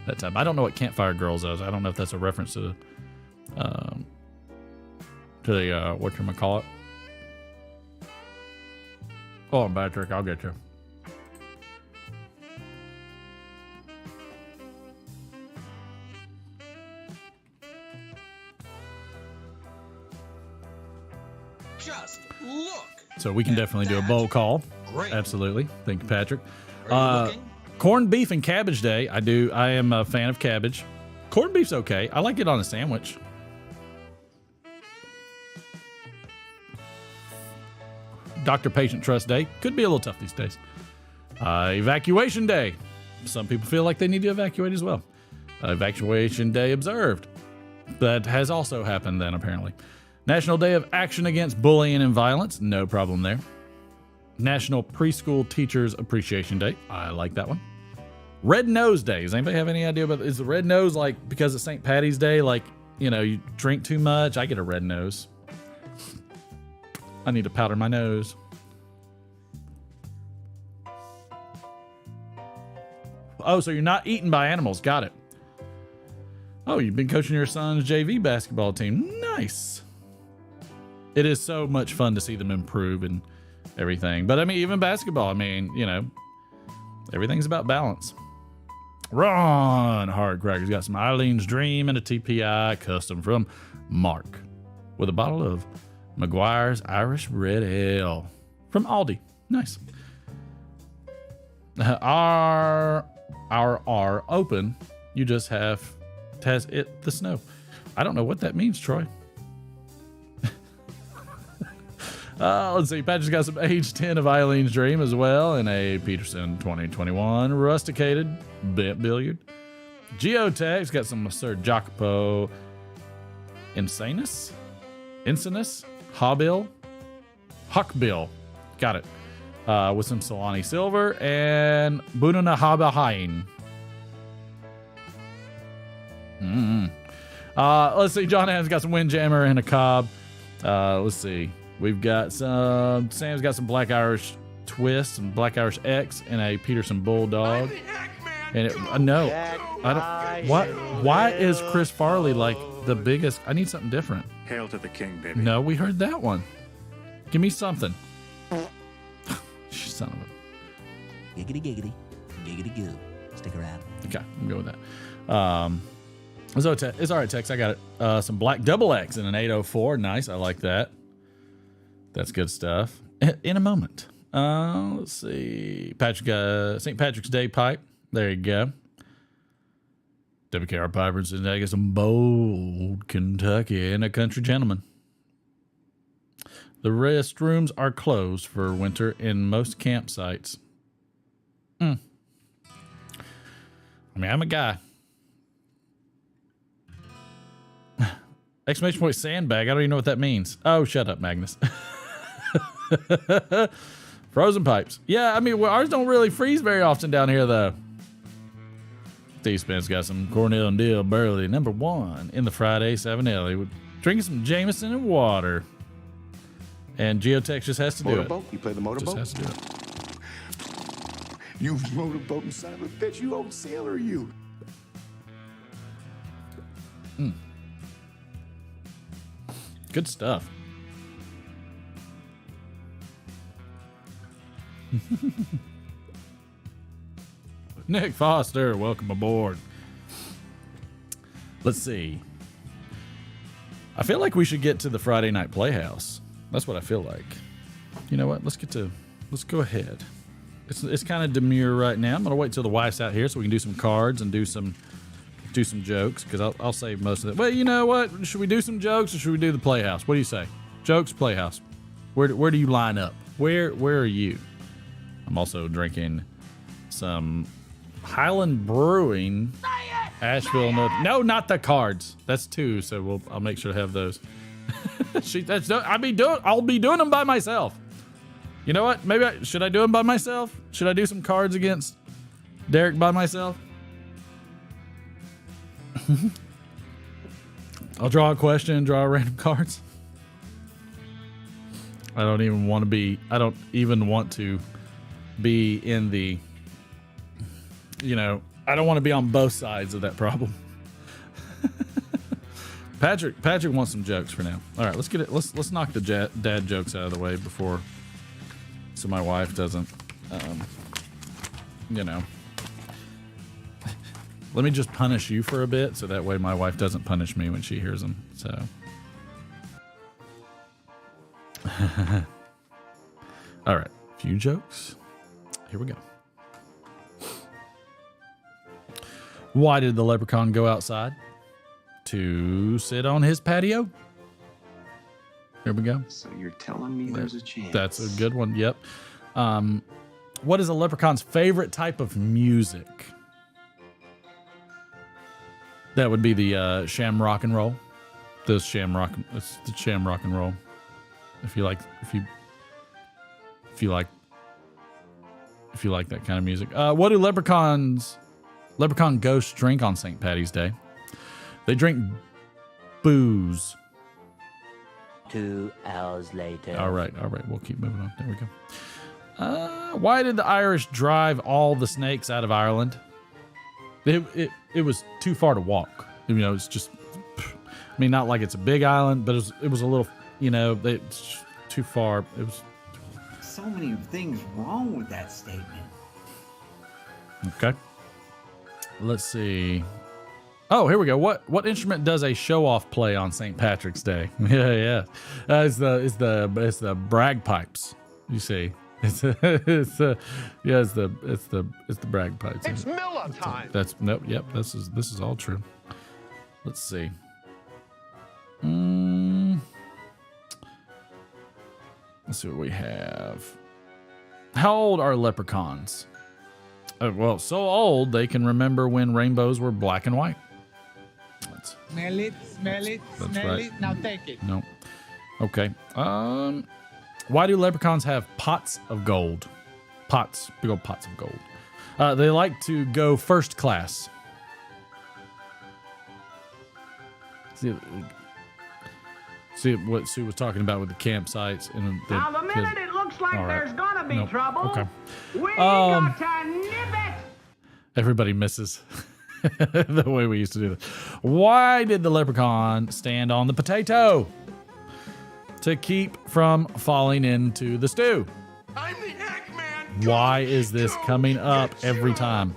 that time. I don't know what Campfire Girls is. I don't know if that's a reference to the whatchamacallit. Hold on, Patrick, I'll get you. Just look. So we can definitely do a bowl call. Great. Absolutely. Thank you, Patrick. Are you looking? Corned beef and cabbage day. I am a fan of cabbage. Corned beef's okay. I like it on a sandwich. Doctor Patient Trust Day. Could be a little tough these days. Evacuation Day. Some people feel like they need to evacuate as well. Evacuation Day observed. That has also happened then, apparently. National Day of Action Against Bullying and Violence. No problem there. National Preschool Teachers Appreciation Day. I like that one. Red Nose Day. Does anybody have any idea about, is the red nose like because it's St. Patty's Day, like, you know, you drink too much? I get a red nose. I need to powder my nose. Oh, so you're not eaten by animals. Got it. Oh, you've been coaching your son's JV basketball team. Nice. It is so much fun to see them improve and everything. But I mean, even basketball, I mean, you know, everything's about balance. Ron Hardcracker's got some Eileen's Dream and a TPI custom from Mark with a bottle of McGuire's Irish Red Ale from Aldi. Nice. R open. You just have the snow. I don't know what that means, Troy. Let's see. Patrick's got some age 10 of Eileen's Dream as well, and a Peterson 2021 rusticated bent billiard. Geotech's got some Sir Jacopo Insinus, Hawkbill. Got it. With some Solani Silver and Bununa Habahain. Let's see. John Adams got some Windjammer and a Cobb. Let's see. We've got some. Sam's got some Black Irish Twist, some Black Irish X, and a Peterson Bulldog. And no, I don't. What? Why is Chris Farley like the biggest? I need something different. Hail to the king, baby. No, we heard that one. Give me something. Son of a. Giggity, giggity. Giggity, goo. Stick around. Okay, I'm going with that. It's all right, Tex. I got it. Some Black Double X in an 804. Nice. I like that. That's good stuff. In a moment. Let's see. St. Patrick's Day pipe. There you go. WKR Piper says I got some bold Kentucky and a country gentleman. The restrooms are closed for winter in most campsites. I mean, I'm a guy. Exclamation point sandbag. I don't even know what that means. Oh, shut up, Magnus. Frozen pipes. Yeah, I mean, ours don't really freeze very often down here, though. T-Spence got some Cornell and Dill Burley, #1 in the Friday 7L. Drinking some Jameson and water. And Geotech just has to do it. You play the motorboat? Just has to do it. You motorboating son of a bitch. You old sailor, you. Good stuff. Nick Foster, welcome aboard. Let's see. I feel like we should get to the Friday Night Playhouse. That's what I feel like. You know what? Let's go ahead. It's kind of demure right now. I'm gonna wait till the wife's out here so we can do some cards and do some jokes, because I'll save most of it. Well, you know what? Should we do some jokes or should we do the Playhouse? What do you say? Jokes, Playhouse. Where do you line up? Where are you? I'm also drinking some Highland Brewing, Asheville. No, not the cards. That's 2, so I'll make sure to have those. I'll be doing them by myself. You know what? Maybe should I do them by myself? Should I do some cards against Derek by myself? I'll draw a question, draw random cards. I don't even want to be in the, I don't want to be on both sides of that problem. Patrick wants some jokes for now. All right, let's get it. Let's knock the dad jokes out of the way before, so my wife doesn't, Let me just punish you for a bit, so that way my wife doesn't punish me when she hears them. So, all right, few jokes. Here we go. Why did the leprechaun go outside? To sit on his patio. Here we go. So you're telling me there's a chance? That's a good one. Yep. What is a leprechaun's favorite type of music? That would be the sham rock and roll. It's the sham rock and roll. If you like that kind of music. What do leprechaun ghosts drink on St. Paddy's Day? They drink booze. 2 hours later. All right. We'll keep moving on. There we go. Why did the Irish drive all the snakes out of Ireland? It was too far to walk. It's just, I mean, not like it's a big island, but it was a little, it's too far. It was so many things wrong with that statement. Okay. Let's see. Oh, here we go. What instrument does a show-off play on St. Patrick's Day? Yeah. It's the bagpipes. You see, it's the bagpipes. It's Miller time. Yep. This is all true. Let's see. Let's see what we have. How old are leprechauns? Well, so old they can remember when rainbows were black and white. Smell it. Now take it. No. Okay. Why do leprechauns have pots of gold? Big old pots of gold. They like to go first class. See what Sue was talking about with the campsites and Now, the minute it looks like there's gonna be trouble, okay. we got to nip it. Everybody misses the way we used to do this. Why did the leprechaun stand on the potato? To keep from falling into the stew. I'm the Eggman. Why is this coming up every time?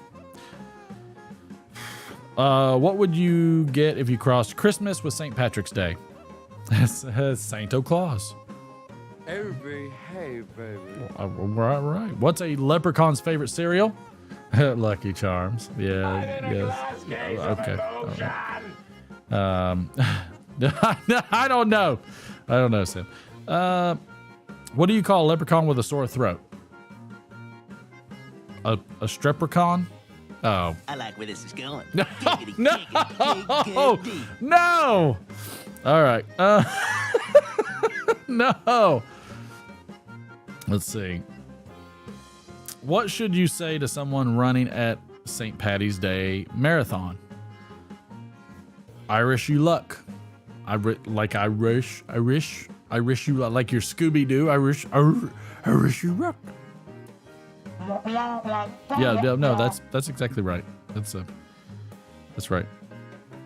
What would you get if you crossed Christmas with St. Patrick's Day? Santa Claus. Hey, baby. Right. What's a leprechaun's favorite cereal? Lucky Charms. Yeah. Yes. Okay. Right. I don't know. Sam. What do you call a leprechaun with a sore throat? A streprechon? Oh. I like where this is going. No. All right. No. Let's see. What should you say to someone running at St. Paddy's Day marathon? Irish you luck. Irish you luck. Like your Scooby-Doo. Irish you luck. Yeah, no, that's exactly right. That's right.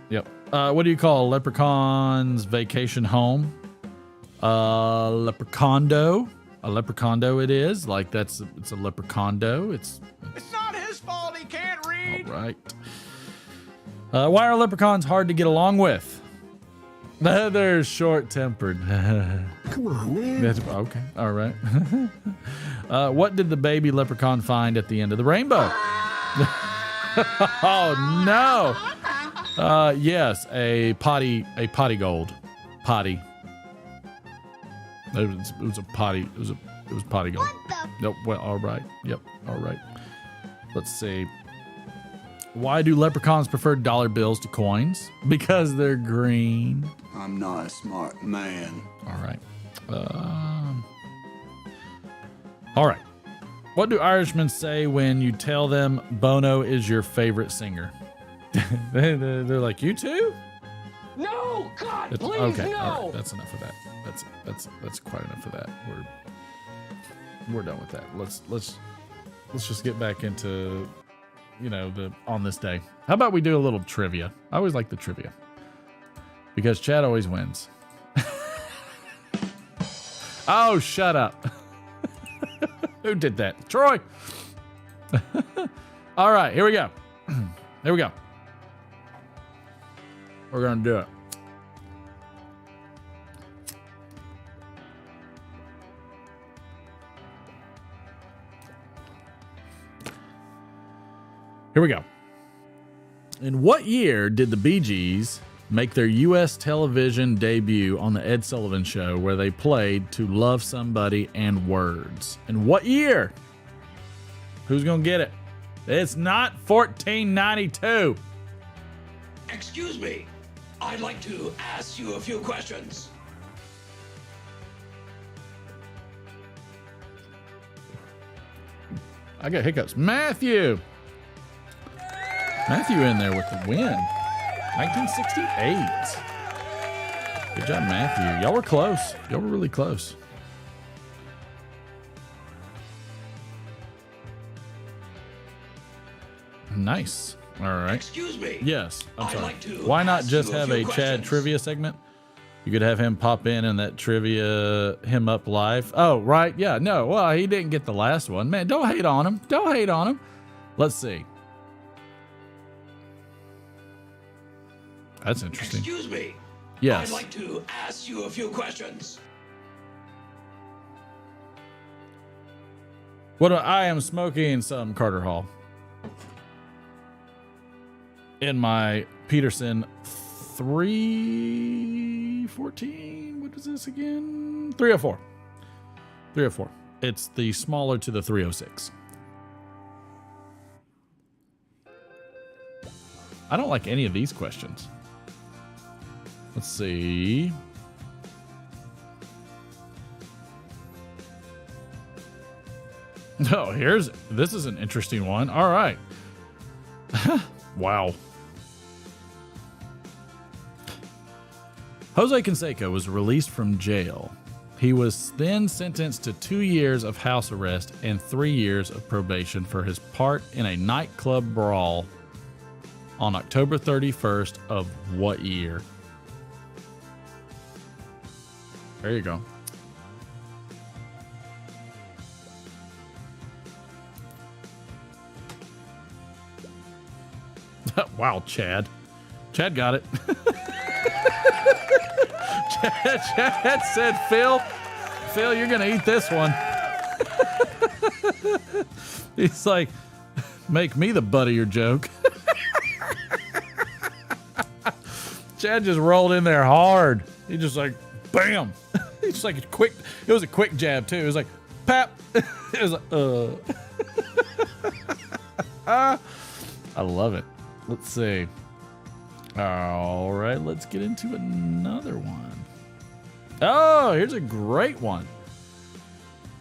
Yep. What do you call a leprechaun's vacation home? Leprechondo. A leprechondo it is. Like it's a leprechondo. It's not his fault he can't read. All right. Why are leprechauns hard to get along with? They're short-tempered. Come on, man. Okay. All right. What did the baby leprechaun find at the end of the rainbow? Oh no. Yes, a potty gold. Potty. It was a potty. It was potty gold. Nope. Well, all right. Yep. All right. Let's see. Why do leprechauns prefer dollar bills to coins? Because they're green. I'm not a smart man. All right. All right. What do Irishmen say when you tell them Bono is your favorite singer? They're like, you too? No, God, please, okay, no. all right, that's enough of that. That's quite enough of that. We're done with that. Let's just get back into the on this day. How about we do a little trivia? I always like the trivia because Chad always wins. Oh, shut up. Who did that? Troy. All right, here we go. Here we go. We're going to do it. Here we go. In what year did the Bee Gees make their U.S. television debut on the Ed Sullivan Show, where they played To Love Somebody and Words? In what year? Who's going to get it? It's not 1492. Excuse me. I'd like to ask you a few questions. I got hiccups. Matthew in there with the win. 1968. Good job, Matthew. Y'all were close. Y'all were really close. Nice. All right. Excuse me. Yes. I'm sorry. like to Why not ask just you a have few a Chad questions. trivia segment? You could have him pop in and that trivia him up live. Oh, right. Yeah. No. Well, he didn't get the last one. Man, don't hate on him. Don't hate on him. Let's see. That's interesting. Excuse me. Yes. I'd like to ask you a few questions. I am smoking some Carter Hall in my Peterson 314. What is this again? 304. 304. It's the smaller to the 306. I don't like any of these questions. Let's see. Oh, this is an interesting one. All right. Wow. Jose Canseco was released from jail. He was then sentenced to 2 years of house arrest and 3 years of probation for his part in a nightclub brawl on October 31st of what year? There you go. Wow, Chad. Chad got it. Chad said, Phil, you're going to eat this one. He's like, make me the butt of your joke. Chad just rolled in there hard. He just like, bam. It's like a quick, it was a quick jab too. It was like, pap. It was like, I love it. Let's see. All right, let's get into another one. Oh, here's a great one.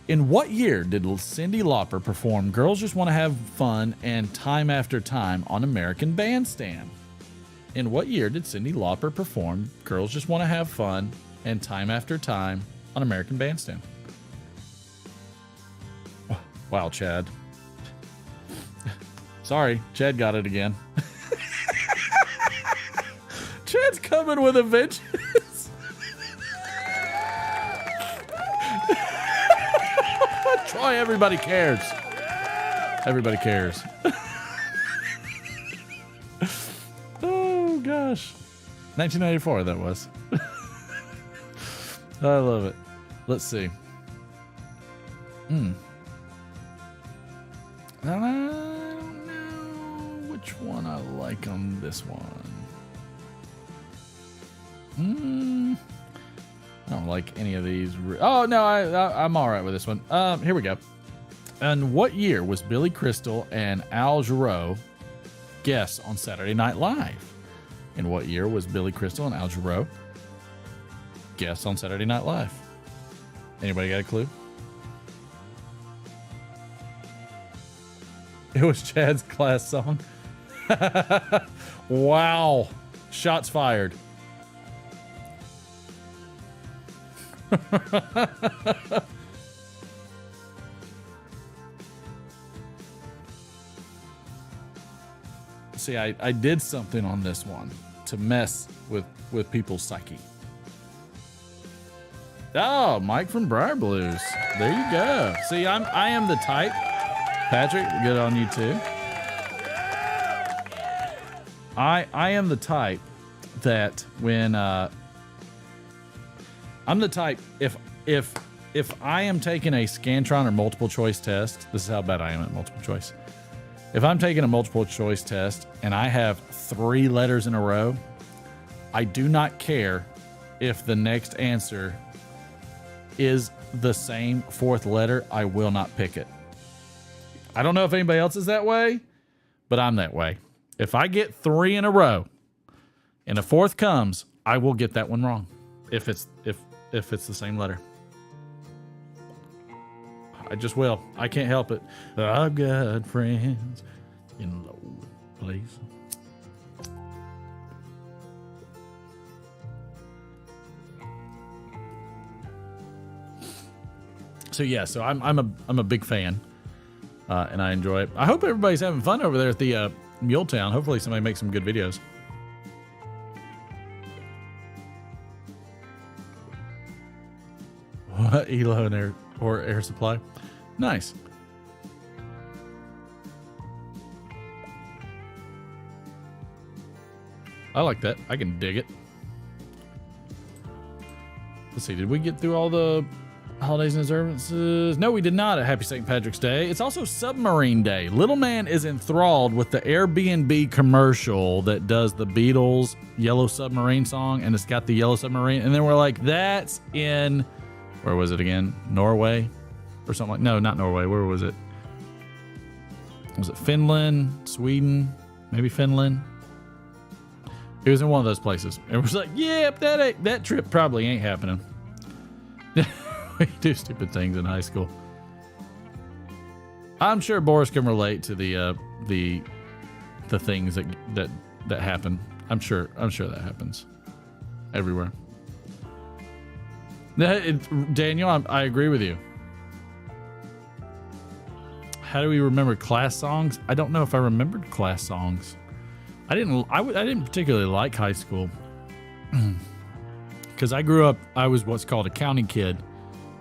In what year did Cyndi Lauper perform Girls Just Want to Have Fun and Time After Time on American Bandstand? In what year did Cyndi Lauper perform Girls Just Want to Have Fun and Time After Time on American Bandstand? Wow, Chad. Sorry, Chad got it again. Chad's coming with a vengeance. Troy, everybody cares. Everybody cares. Oh, gosh. 1994, that was. I love it. Let's see. I don't know which one I like on this one. I don't like any of these. Oh, no, I'm all right with this one. Here we go. And what year was Billy Crystal and Al Jarreau guests on Saturday Night Live? In what year was Billy Crystal and Al Jarreau guests on Saturday Night Live? Anybody got a clue? It was Chad's class song. Wow. Shots fired. See, I did something on this one to mess with people's psyche. Oh, Mike from Briar Blues. There you go. See, I am the type. Patrick, good on you too. I am the type that when I'm the type if I am taking a Scantron or multiple choice test, this is how bad I am at multiple choice. If I'm taking a multiple choice test and I have 3 letters in a row, I do not care if the next answer is the same fourth letter. I will not pick it. I don't know if anybody else is that way, but I'm that way. If I get 3 in a row and a fourth comes, I will get that one wrong if it's the same letter. I just will. I can't help it. I've got friends in low places. So yeah, so I'm a big fan, and I enjoy it. I hope everybody's having fun over there at the Muletown. Hopefully somebody makes some good videos. What? ELO and air supply? Nice. I like that. I can dig it. Let's see. Did we get through all the holidays and observances? No, we did not at Happy St. Patrick's Day. It's also Submarine Day. Little man is enthralled with the Airbnb commercial that does the Beatles Yellow Submarine song, and it's got the yellow submarine. And then we're like, that's in, where was it again? Norway or something like, no, not Norway. Where was it? Was it Finland, Sweden, maybe Finland? It was in one of those places. And we're like, yep, that trip probably ain't happening. We do stupid things in high school. I'm sure Boris can relate to the things that happen. I'm sure that happens everywhere. Daniel, I agree with you. How do we remember class songs? I don't know if I remembered class songs. I didn't particularly like high school because I grew up. I was what's called a county kid,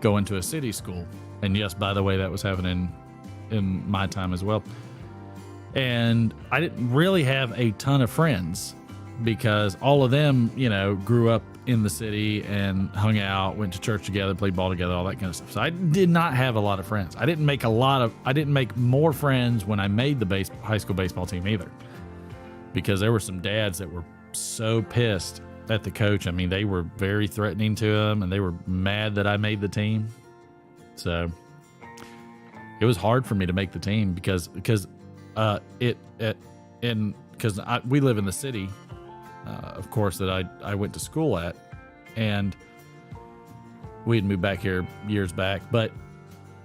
going to a city school, and yes, by the way, that was happening in my time as well. And I didn't really have a ton of friends because all of them, grew up in the city and hung out, went to church together, played ball together, all that kind of stuff. So I did not have a lot of friends. I didn't make more friends when I made the high school baseball team either, because there were some dads that were so pissed at the coach. I mean, they were very threatening to him, and they were mad that I made the team. So it was hard for me to make the team because we live in the city, of course, that I went to school at, and we had moved back here years back. But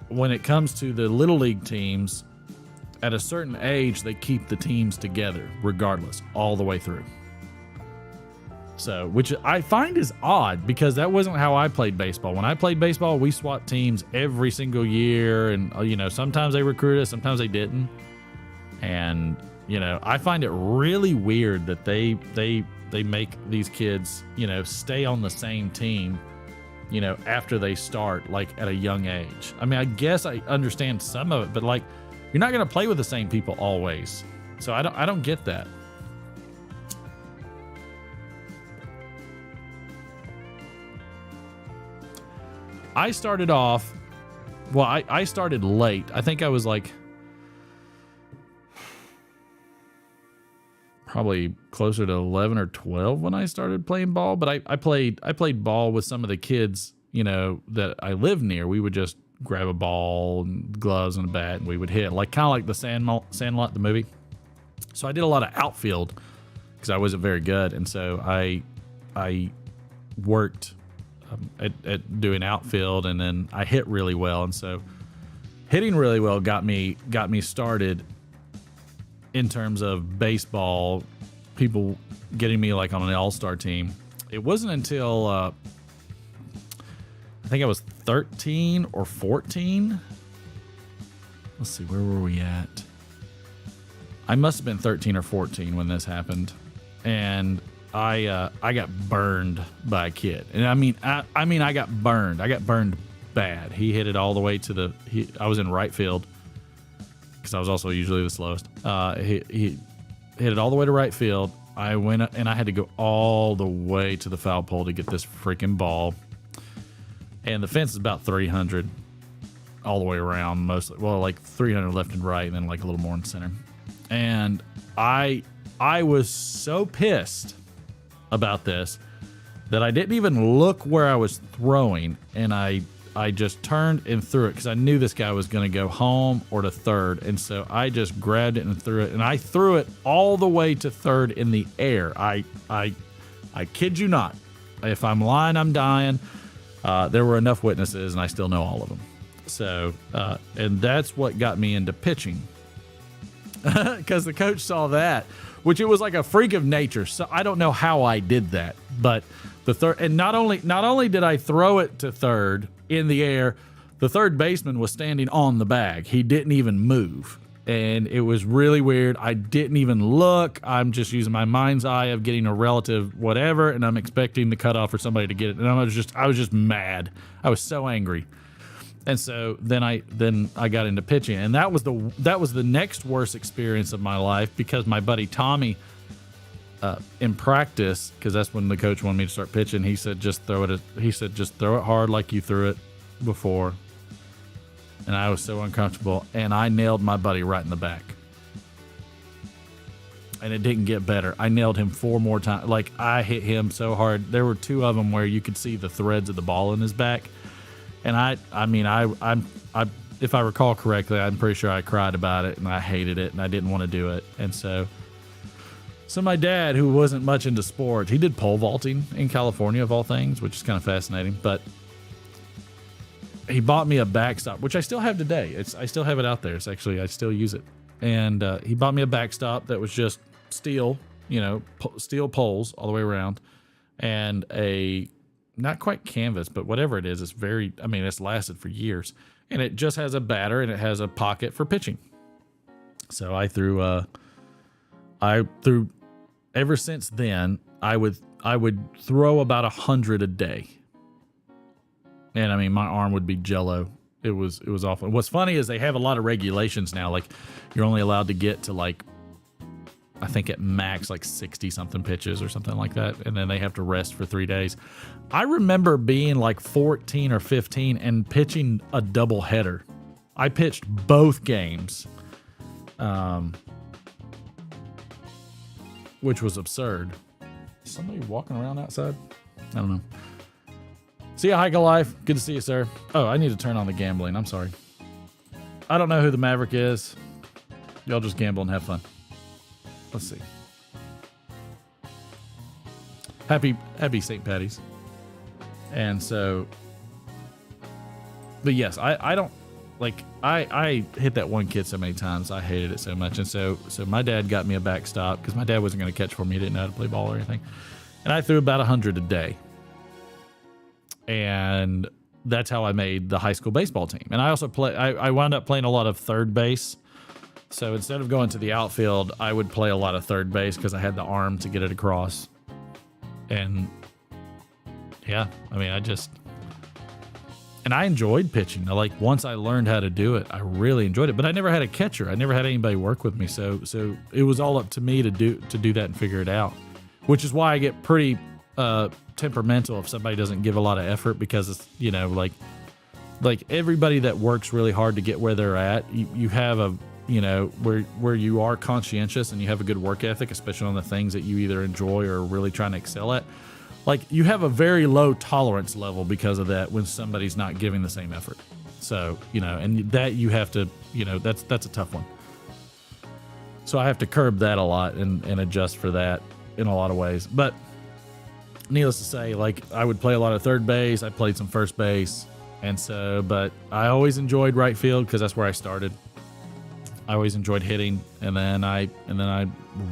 when it comes to the little league teams, at a certain age, they keep the teams together regardless, all the way through. So, which I find is odd because that wasn't how I played baseball. When I played baseball, we swapped teams every single year, and sometimes they recruited us, sometimes they didn't. And I find it really weird that they make these kids stay on the same team after they start, like at a young age. I mean, I guess I understand some of it, but like, you're not going to play with the same people always. So I don't get that. I started off, I started late. I think I was like probably closer to 11 or 12 when I started playing ball, but I played ball with some of the kids, that I lived near. We would just grab a ball and gloves and a bat, and we would hit, kind of like the Sandlot, the movie. So I did a lot of outfield because I wasn't very good, and so I worked at doing outfield, and then I hit really well, and so hitting really well got me started in terms of baseball. People getting me like on an all-star team. It wasn't until I think I was 13 or 14. Let's see, where were we at? I must have been 13 or 14 when this happened, and I got burned by a kid. And I mean I got burned. I got burned bad. He hit it all the way to I was in right field because I was also usually the slowest. He hit it all the way to right field. I went up, and I had to go all the way to the foul pole to get this freaking ball. And the fence is about 300 all the way around, mostly. Well, like 300 left and right, and then like a little more in the center. And I was so pissed about this that I didn't even look where I was throwing, and I just turned and threw it because I knew this guy was going to go home or to third, and so I just grabbed it and threw it, and I threw it all the way to third in the air. I kid you not. If I'm lying, I'm dying. There were enough witnesses, and I still know all of them. So, and that's what got me into pitching, because the coach saw that, which it was like a freak of nature. So I don't know how I did that, but the third, and not only did I throw it to third in the air, the third baseman was standing on the bag. He didn't even move. And it was really weird. I didn't even look. I'm just using my mind's eye of getting a relative whatever, and I'm expecting the cutoff for somebody to get it. And I was just mad. I was so angry. And so then I got into pitching, and that was the next worst experience of my life, because my buddy Tommy, in practice, because that's when the coach wanted me to start pitching, he said just throw it hard like you threw it before. And I was so uncomfortable, and I nailed my buddy right in the back. And it didn't get better. I nailed him 4 more times. Like, I hit him so hard. There were 2 of them where you could see the threads of the ball in his back. And I if I recall correctly, I'm pretty sure I cried about it, and I hated it, and I didn't want to do it. And so my dad, who wasn't much into sports, he did pole vaulting in California, of all things, which is kind of fascinating. But he bought me a backstop, which I still have today. I still have it out there. It's actually, I still use it. And he bought me a backstop that was just steel, steel poles all the way around, and a not quite canvas, but whatever it is, it's lasted for years. And it just has a batter, and it has a pocket for pitching. So I threw ever since then, I would throw about 100 a day. And my arm would be jello. It was awful. What's funny is they have a lot of regulations now. Like, you're only allowed to get to, like, I think at max like 60 something pitches or something like that, and then they have to rest for 3 days. I remember being like 14 or 15 and pitching a double header. I pitched both games, which was absurd. Is somebody walking around outside? I don't know. See ya, Hike of Life. Good to see you, sir. Oh, I need to turn on the gambling. I'm sorry. I don't know who the Maverick is. Y'all just gamble and have fun. Let's see. Happy St. Patty's. And so, but yes, I don't, like, I hit that one kid so many times. I hated it so much. And so my dad got me a backstop, because my dad wasn't going to catch for me. He didn't know how to play ball or anything. And I threw about 100 a day. And that's how I made the high school baseball team. And I also I wound up playing a lot of third base. So instead of going to the outfield, I would play a lot of third base because I had the arm to get it across. And yeah, I enjoyed pitching. Once I learned how to do it, I really enjoyed it. But I never had a catcher. I never had anybody work with me. So it was all up to me to do that and figure it out. Which is why I get pretty temperamental if somebody doesn't give a lot of effort, because it's, like everybody that works really hard to get where they're at, you have a, where you are conscientious and you have a good work ethic, especially on the things that you either enjoy or are really trying to excel at. Like, you have a very low tolerance level because of that when somebody's not giving the same effort. So, and that you have to, that's a tough one. So I have to curb that a lot and adjust for that in a lot of ways. But needless to say, like, I would play a lot of third base. I played some first base. And so, but I always enjoyed right field because that's where I started. I always enjoyed hitting, and then I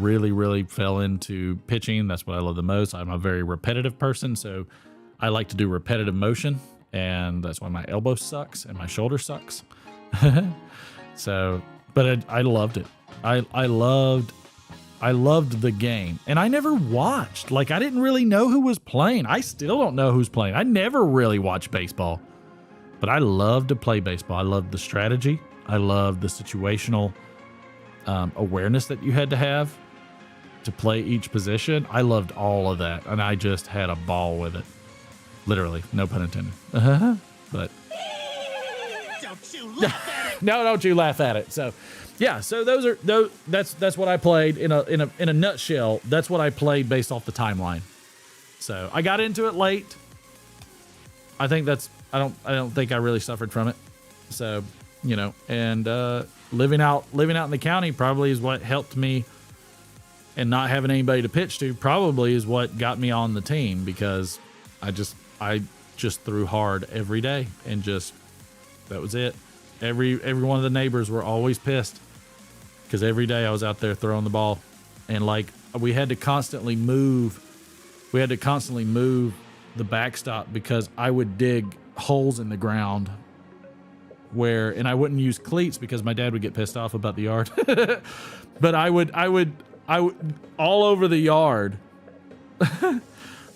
really, really fell into pitching. That's what I love the most. I'm a very repetitive person, so I like to do repetitive motion, and that's why my elbow sucks and my shoulder sucks. So, but I loved it. I loved the game, and I never watched. Like, I didn't really know who was playing. I still don't know who's playing. I never really watched baseball, but I loved to play baseball. I loved the strategy. I love the situational awareness that you had to have to play each position. I loved all of that, and I just had a ball with it. Literally, no pun intended. But Don't you laugh at it. No, don't you laugh at it. So, yeah. So that's what I played in a nutshell. That's what I played based off the timeline. So I got into it late. I think that's, I don't think I really suffered from it. So, you know, and living out in the county probably is what helped me, and not having anybody to pitch to probably is what got me on the team, because I just threw hard every day, and just, that was it. Every one of the neighbors were always pissed because every day I was out there throwing the ball, and like we had to constantly move the backstop because I would dig holes in the ground and I wouldn't use cleats because my dad would get pissed off about the yard. But I would all over the yard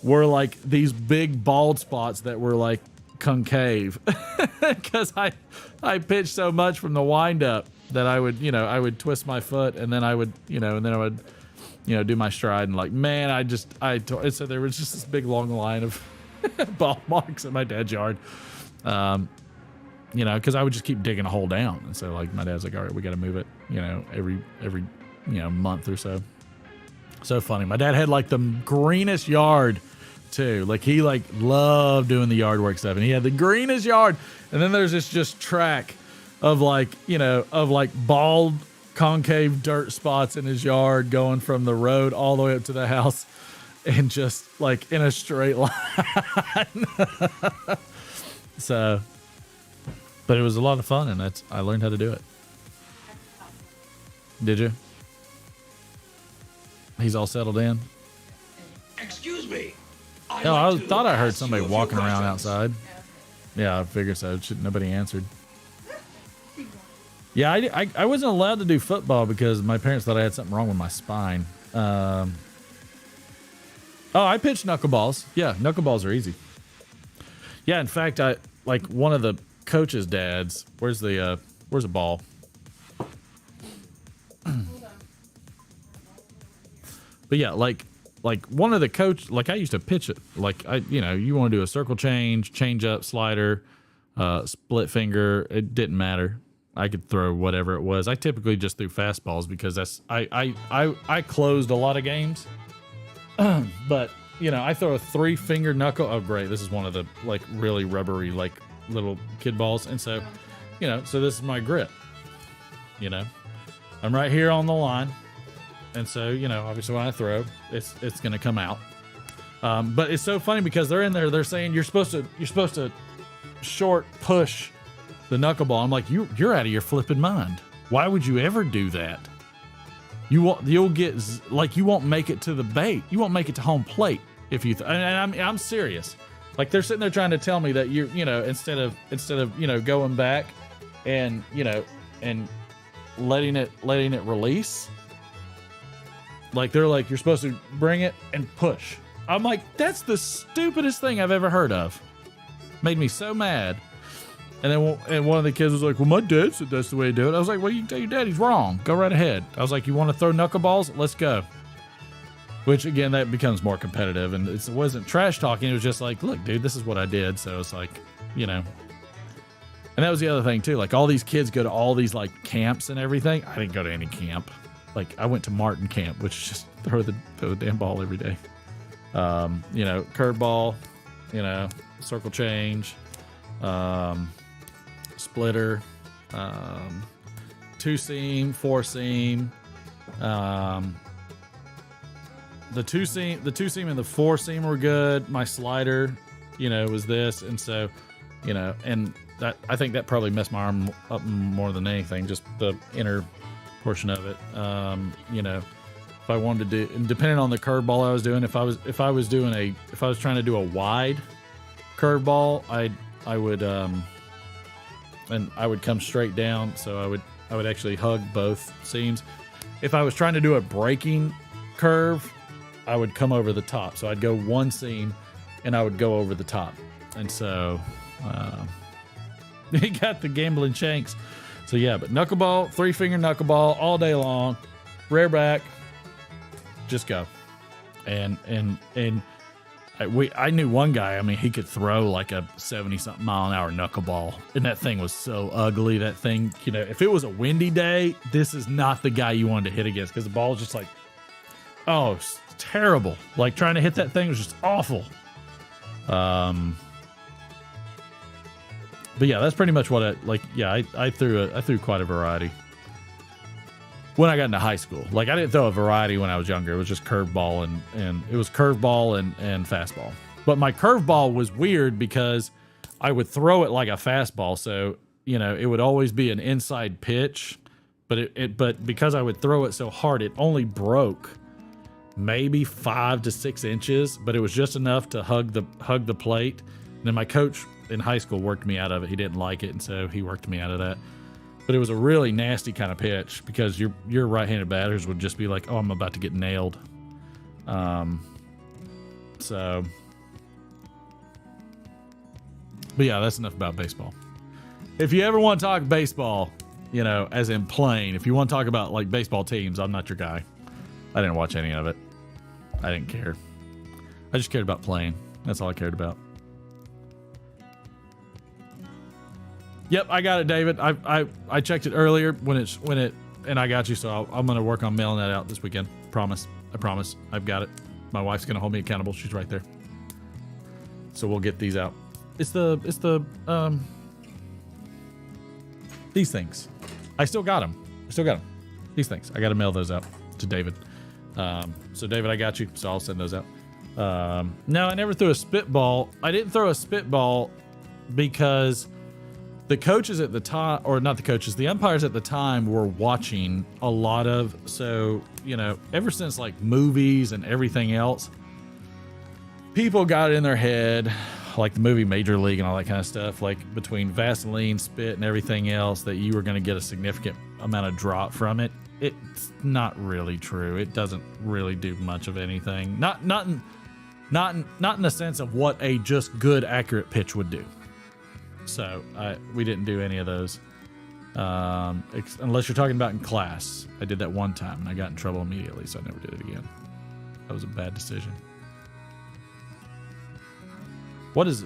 were like these big bald spots that were like concave because I pitched so much from the windup that I would twist my foot, and then I would do my stride, and like, man, so there was just this big long line of ball marks in my dad's yard, because I would just keep digging a hole down, and so like my dad's like, all right, we got to move it, every month or so. So funny. My dad had like the greenest yard too. Like he like loved doing the yard work stuff, and he had the greenest yard. And then there's this just track of like bald concave dirt spots in his yard going from the road all the way up to the house, and just like in a straight line. So, but it was a lot of fun, and I learned how to do it. Did you? He's all settled in. Excuse me. I thought I heard somebody walking around outside. Yeah, I figured so. Nobody answered. Yeah, I wasn't allowed to do football because my parents thought I had something wrong with my spine. I pitched knuckleballs. Yeah, knuckleballs are easy. Yeah, in fact, one of the coach's dads. Where's the ball? But yeah, like one of the coach, like I used to pitch it. Like you want to do a circle change up, slider, split finger. It didn't matter. I could throw whatever it was. I typically just threw fastballs because I closed a lot of games. But I throw a 3-finger knuckle. Oh great, this is one of the like really rubbery like little kid balls, and so so this is my grip. I'm right here on the line. And so, obviously when I throw, it's going to come out. But it's so funny because they're in there, they're saying you're supposed to short push the knuckleball. I'm like, you're out of your flipping mind. Why would you ever do that? You won't make it to the bait. You won't make it to home plate if you and I'm serious. Like they're sitting there trying to tell me that instead of going back and and letting it release. Like they're like, you're supposed to bring it and push. I'm like, that's the stupidest thing I've ever heard of. Made me so mad. And then one of the kids was like, well, my dad said that's the way to do it. I was like, well, you can tell your dad he's wrong. Go right ahead. I was like, you want to throw knuckleballs? Let's go. Which again, that becomes more competitive, and it wasn't trash talking. It was just like, look, dude, this is what I did. So it's like, And that was the other thing too. Like all these kids go to all these like camps and everything. I didn't go to any camp. Like I went to Martin camp, which is just throw the damn ball every day. Curveball, circle change, splitter, 2-seam, 4-seam. The 2-seam and the 4-seam were good. My slider, was this, and so, and that I think that probably messed my arm up more than anything. Just the inner portion of it. If I wanted to do, and depending on the curveball I was doing, if I was trying to do a wide curveball, I would come straight down, so I would actually hug both seams. If I was trying to do a breaking curve, I would come over the top. So I'd go one seam and I would go over the top. And so he got the gambling shanks. So yeah, but knuckleball, 3-finger knuckleball all day long, rear back, just go. And I knew one guy, I mean, he could throw like a 70-something mile an hour knuckleball, and that thing was so ugly. That thing, if it was a windy day, this is not the guy you wanted to hit against, because the ball was just like Oh, it's terrible. Like trying to hit that thing was just awful. But yeah, that's pretty much what I threw quite a variety. When I got into high school, like I didn't throw a variety when I was younger. It was just curveball and it was curveball and fastball. But my curveball was weird because I would throw it like a fastball. So, you know, it would always be an inside pitch, but because I would throw it so hard, it only broke maybe 5 to 6 inches, but it was just enough to hug the plate. And then my coach in high school worked me out of it. He didn't like it, and so he worked me out of that. But it was a really nasty kind of pitch because your right-handed batters would just be like, "Oh, I'm about to get nailed." So, but yeah, that's enough about baseball. If you ever want to talk baseball, you know, as in playing, if you want to talk about like baseball teams, I'm not your guy. I didn't watch any of it. I didn't care. I just cared about playing. That's all I cared about. Yep, I got it, David. I checked it earlier when it and I got you. So I'm gonna work on mailing that out this weekend. Promise. I promise. I've got it. My wife's gonna hold me accountable. She's right there. So we'll get these out. It's the these things. I still got them. These things. I got to mail those out to David. So David, I got you. So I'll send those out. No, I never threw a spitball. I didn't throw a spitball because the coaches at the time, or not the coaches, the umpires at the time were watching a lot of, so, you know, ever since like movies and everything else, people got it in their head, like the movie Major League and all that kind of stuff, like between Vaseline, spit, and everything else, that you were going to get a significant amount of drop from it. It's not really true. It doesn't really do much of anything. Not in the sense of what a just good, accurate pitch would do. So we didn't do any of those, unless you're talking about in class. I did that one time and I got in trouble immediately, so I never did it again. That was a bad decision. What is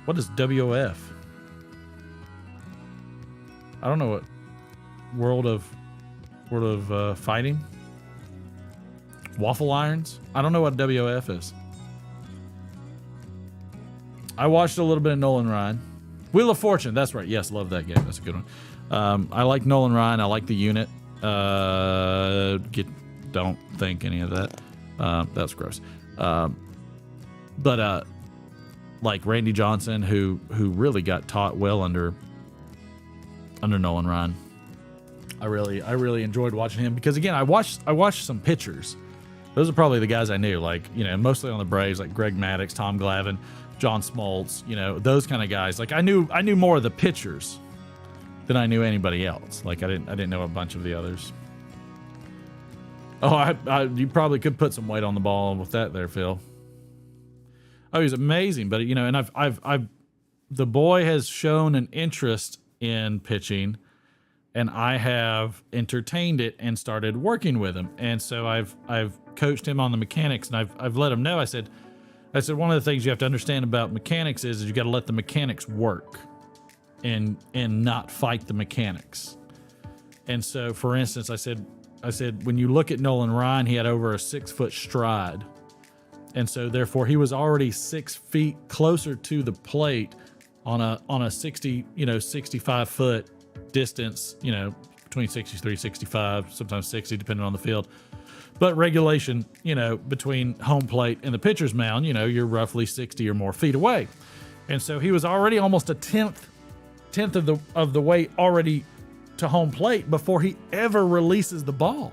WOF? I don't know what World of Fighting? Waffle irons? I don't know what WOF is. I watched a little bit of Nolan Ryan. Wheel of Fortune, that's right. Yes, love that game. That's a good one. I like Nolan Ryan. I like the unit. Don't think any of that. That's gross. But like Randy Johnson, who really got taught well under Nolan Ryan. I really enjoyed watching him because, again, I watched some pitchers. Those are probably the guys I knew, like, you know, mostly on the Braves, like Greg Maddux, Tom Glavine, John Smoltz, you know, those kind of guys. Like I knew more of the pitchers than I knew anybody else. Like I didn't know a bunch of the others. Oh, you probably could put some weight on the ball with that there, Phil. Oh, he's amazing, but you know, and I've the boy has shown an interest in pitching, and I have entertained it and started working with him. And so I've coached him on the mechanics, and I've let him know. I said one of the things you have to understand about mechanics is you got to let the mechanics work and not fight the mechanics. And so, for instance, I said when you look at Nolan Ryan, he had over a 6-foot stride. And so therefore he was already 6 feet closer to the plate on a 65 foot distance, you know, between 63, 65, sometimes 60, depending on the field. But regulation, you know, between home plate and the pitcher's mound, you know, you're roughly 60 or more feet away. And so he was already almost a tenth of the way already to home plate before he ever releases the ball.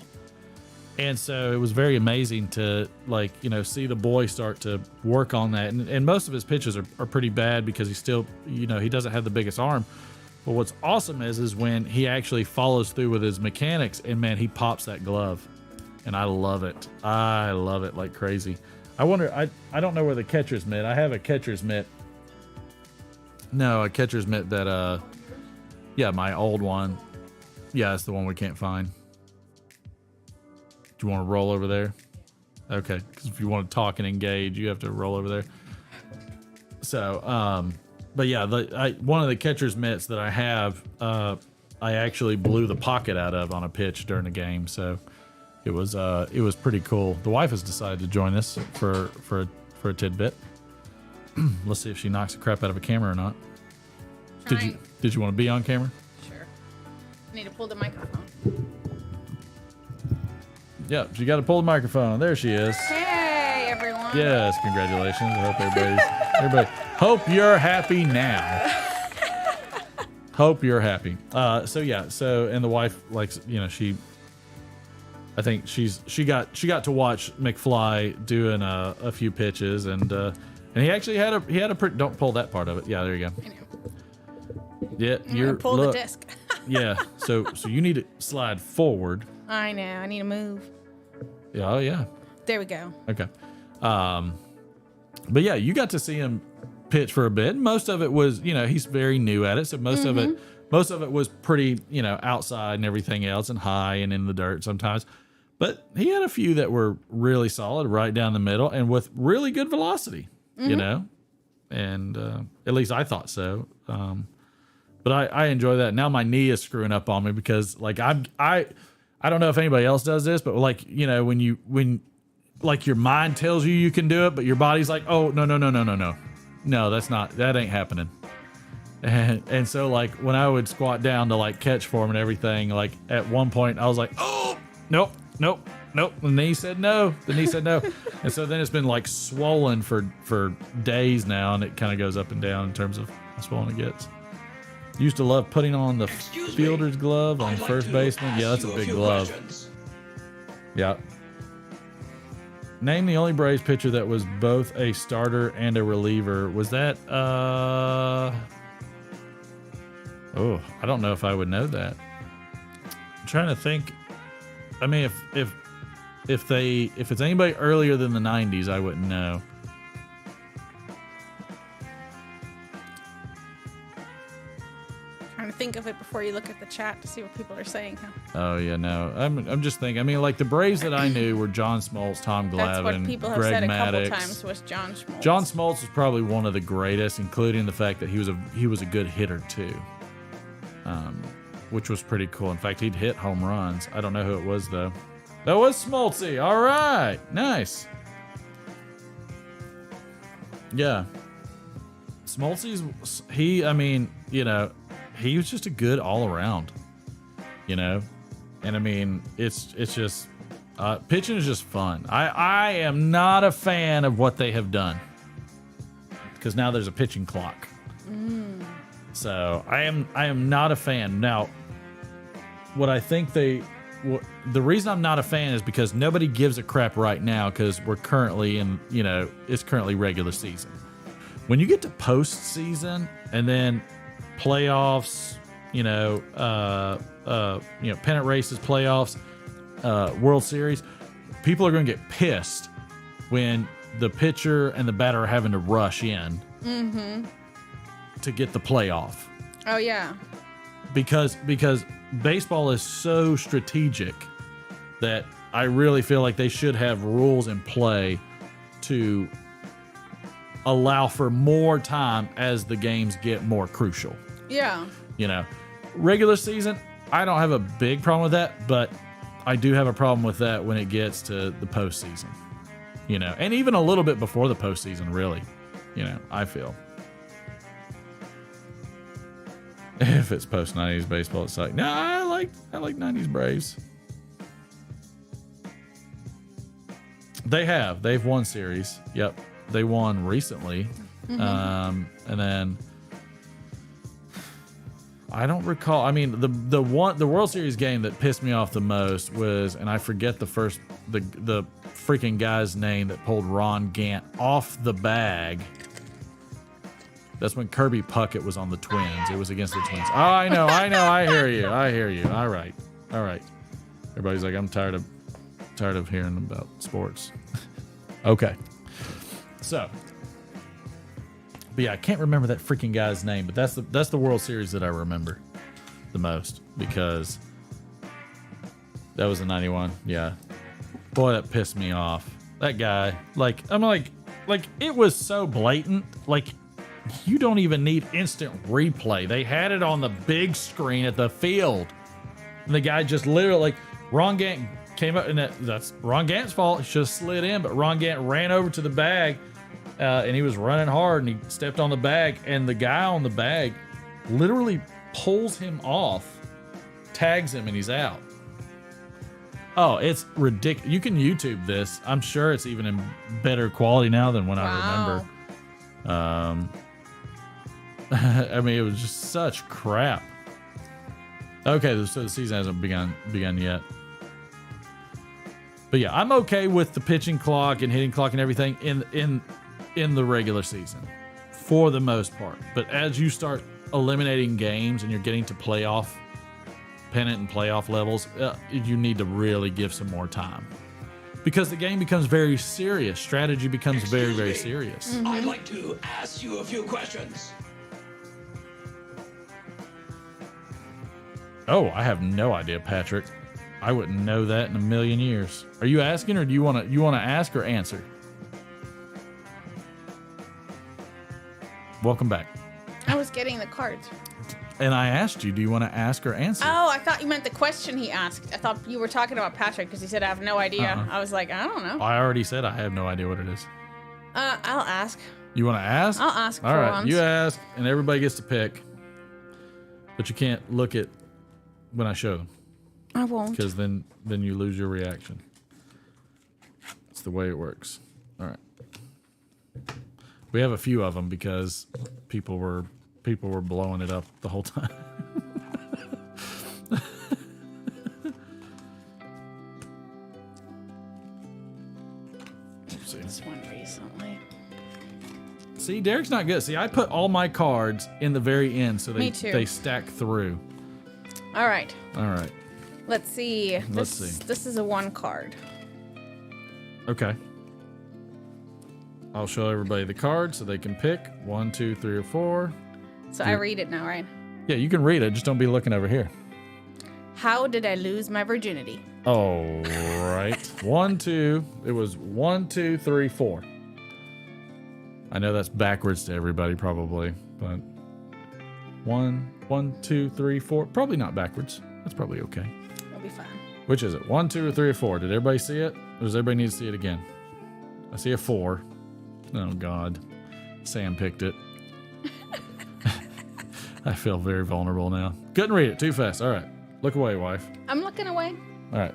And so it was very amazing to, like, you know, see the boy start to work on that. And most of his pitches are pretty bad because he still, you know, he doesn't have the biggest arm. But what's awesome is when he actually follows through with his mechanics, and man, he pops that glove. And I love it. I love it like crazy. I wonder, I don't know where the catcher's mitt. I have a catcher's mitt. No, a catcher's mitt that, yeah, my old one. Yeah, it's the one we can't find. Do you want to roll over there? Okay, because if you want to talk and engage, you have to roll over there. So, but yeah, one of the catcher's mitts that I have, I actually blew the pocket out of on a pitch during the game. So it was pretty cool. The wife has decided to join us for a tidbit. Let's see if she knocks the crap out of a camera or not. Did you want to be on camera? Sure. I need to pull the microphone. Yeah, she got to pull the microphone. There she is. Hey, everyone. Yes, congratulations. I hope everybody. Hope you're happy now. Hope you're happy. And the wife likes, I think she got to watch McFly doing a few pitches, and he actually had a pretty, don't pull that part of it. Yeah, there you go. I know. Yeah, you're pull the disc. Yeah, so you need to slide forward. I know. I need to move. Yeah, oh yeah. There we go. Okay. But yeah, you got to see him pitch for a bit. Most of it was, he's very new at it, so most of it was pretty, outside and everything else, and high and in the dirt sometimes. But he had a few that were really solid, right down the middle, and with really good velocity. And at least I thought so. But I enjoy that. Now my knee is screwing up on me because I don't know if anybody else does this, but when your mind tells you can do it, but your body's like, oh, no, that ain't happening. And so when I would squat down to catch form and everything, at one point I was like, oh, nope. The knee said no. And so then it's been swollen for days now, and it kind of goes up and down in terms of how swollen it gets. Used to love putting on the fielder's glove on first baseman. Yeah, that's a big glove. Yeah. Name the only Braves pitcher that was both a starter and a reliever. Was that I don't know if I would know that. I'm trying to think. I mean, if it's anybody earlier than the 90s, I wouldn't know. Trying to think of it before you look at the chat to see what people are saying. Huh? Oh yeah, no. I'm just thinking. I mean, the Braves that I knew were John Smoltz, Tom Glavine, That's what people have Greg said a Maddux. couple times was John Smoltz. John Smoltz was probably one of the greatest, including the fact that he was a good hitter too, which was pretty cool. In fact, he'd hit home runs. I don't know who it was though. That was Smoltzy. All right, nice. Yeah, Smoltzy's he was just a good all around, and I mean, it's just, pitching is just fun. I am not a fan of what they have done because now there's a pitching clock. So I am not a fan. Now, what I think the reason I'm not a fan is because nobody gives a crap right now because we're currently in, it's currently regular season. When you get to postseason and then playoffs, pennant races, playoffs, World Series, people are going to get pissed when the pitcher and the batter are having to rush in to get the playoff. Oh yeah. Because baseball is so strategic that I really feel like they should have rules in play to allow for more time as the games get more crucial. Yeah. Regular season, I don't have a big problem with that, but I do have a problem with that when it gets to the postseason. And even a little bit before the postseason, really. I feel. If it's post 90s baseball, it's like, no, I like 90s Braves. They've won series. Yep. They won recently. And then I don't recall. I mean, the World Series game that pissed me off the most was, and I forget the freaking guy's name that pulled Ron Gant off the bag. That's when Kirby Puckett was on the Twins. It was against the Twins. Oh, I know. I hear you. All right. Everybody's like, I'm tired of hearing about sports. Okay. So, but yeah, I can't remember that freaking guy's name, but that's the World Series that I remember the most because that was in 91. Yeah. Boy, that pissed me off. That guy, I'm like it was so blatant. You don't even need instant replay. They had it on the big screen at the field. And the guy just literally, Ron Gant came up, and that's Ron Gant's fault. He should have slid in, but Ron Gant ran over to the bag, and he was running hard, and he stepped on the bag, and the guy on the bag literally pulls him off, tags him, and he's out. Oh, it's ridiculous. You can YouTube this. I'm sure it's even in better quality now than when I remember. I mean, it was just such crap. Okay, so the season hasn't begun yet. But yeah, I'm okay with the pitching clock and hitting clock and everything in the regular season, for the most part. But as you start eliminating games and you're getting to playoff pennant and playoff levels, you need to really give some more time, because the game becomes very serious. Strategy becomes very, very serious. I'd like to ask you a few questions. Oh, I have no idea, Patrick. I wouldn't know that in a million years. Are you asking, or do you want to ask or answer? Welcome back. I was getting the cards. And I asked you, do you want to ask or answer? Oh, I thought you meant the question he asked. I thought you were talking about Patrick because he said I have no idea. I was like, I don't know. I already said I have no idea what it is. I'll ask. You want to ask? I'll ask. All right, once. You ask, and everybody gets to pick. But you can't look at when I show them. I won't. Because then you lose your reaction. It's the way it works. All right. We have a few of them because people were blowing it up the whole time. Let's see. This one recently. See, Derek's not good. See, I put all my cards in the very end so they stack through. All right. All right. Let's see. Let's see. This is a 1 card. Okay. I'll show everybody the cards so they can pick 1, 2, 3, or 4. So I read it now, right? Yeah, you can read it. Just don't be looking over here. How did I lose my virginity? Oh, right. 1, 2. It was 1, 2, 3, 4. I know that's backwards to everybody probably, but 1, 2, 3, 4. Probably not backwards. That's probably okay. It'll be fine. Which is it? 1, 2, or 3, or 4? Did everybody see it? Or does everybody need to see it again? I see a 4. Oh, God. Sam picked it. I feel very vulnerable now. Couldn't read it. Too fast. All right. Look away, wife. I'm looking away. All right.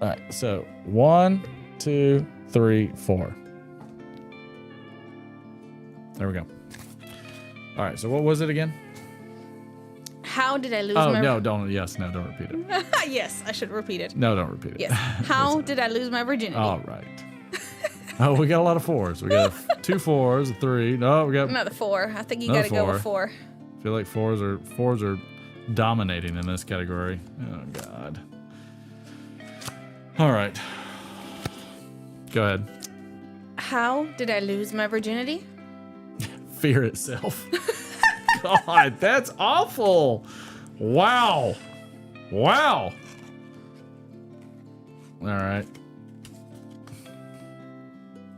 All right. So 1, 2, 3, 4. There we go. All right. So what was it again? How did I lose my... Oh, no, don't. Yes, no, don't repeat it. Yes, I should repeat it. No, don't repeat it. Yes. How did I lose my virginity? All right. Oh, we got a lot of 4s. We got 2 4s, a 3. No, we got another 4. I think you got to go with 4. I feel like 4s are dominating in this category. Oh, God. All right. Go ahead. How did I lose my virginity? Fear itself. God, that's awful. Wow. Wow. All right.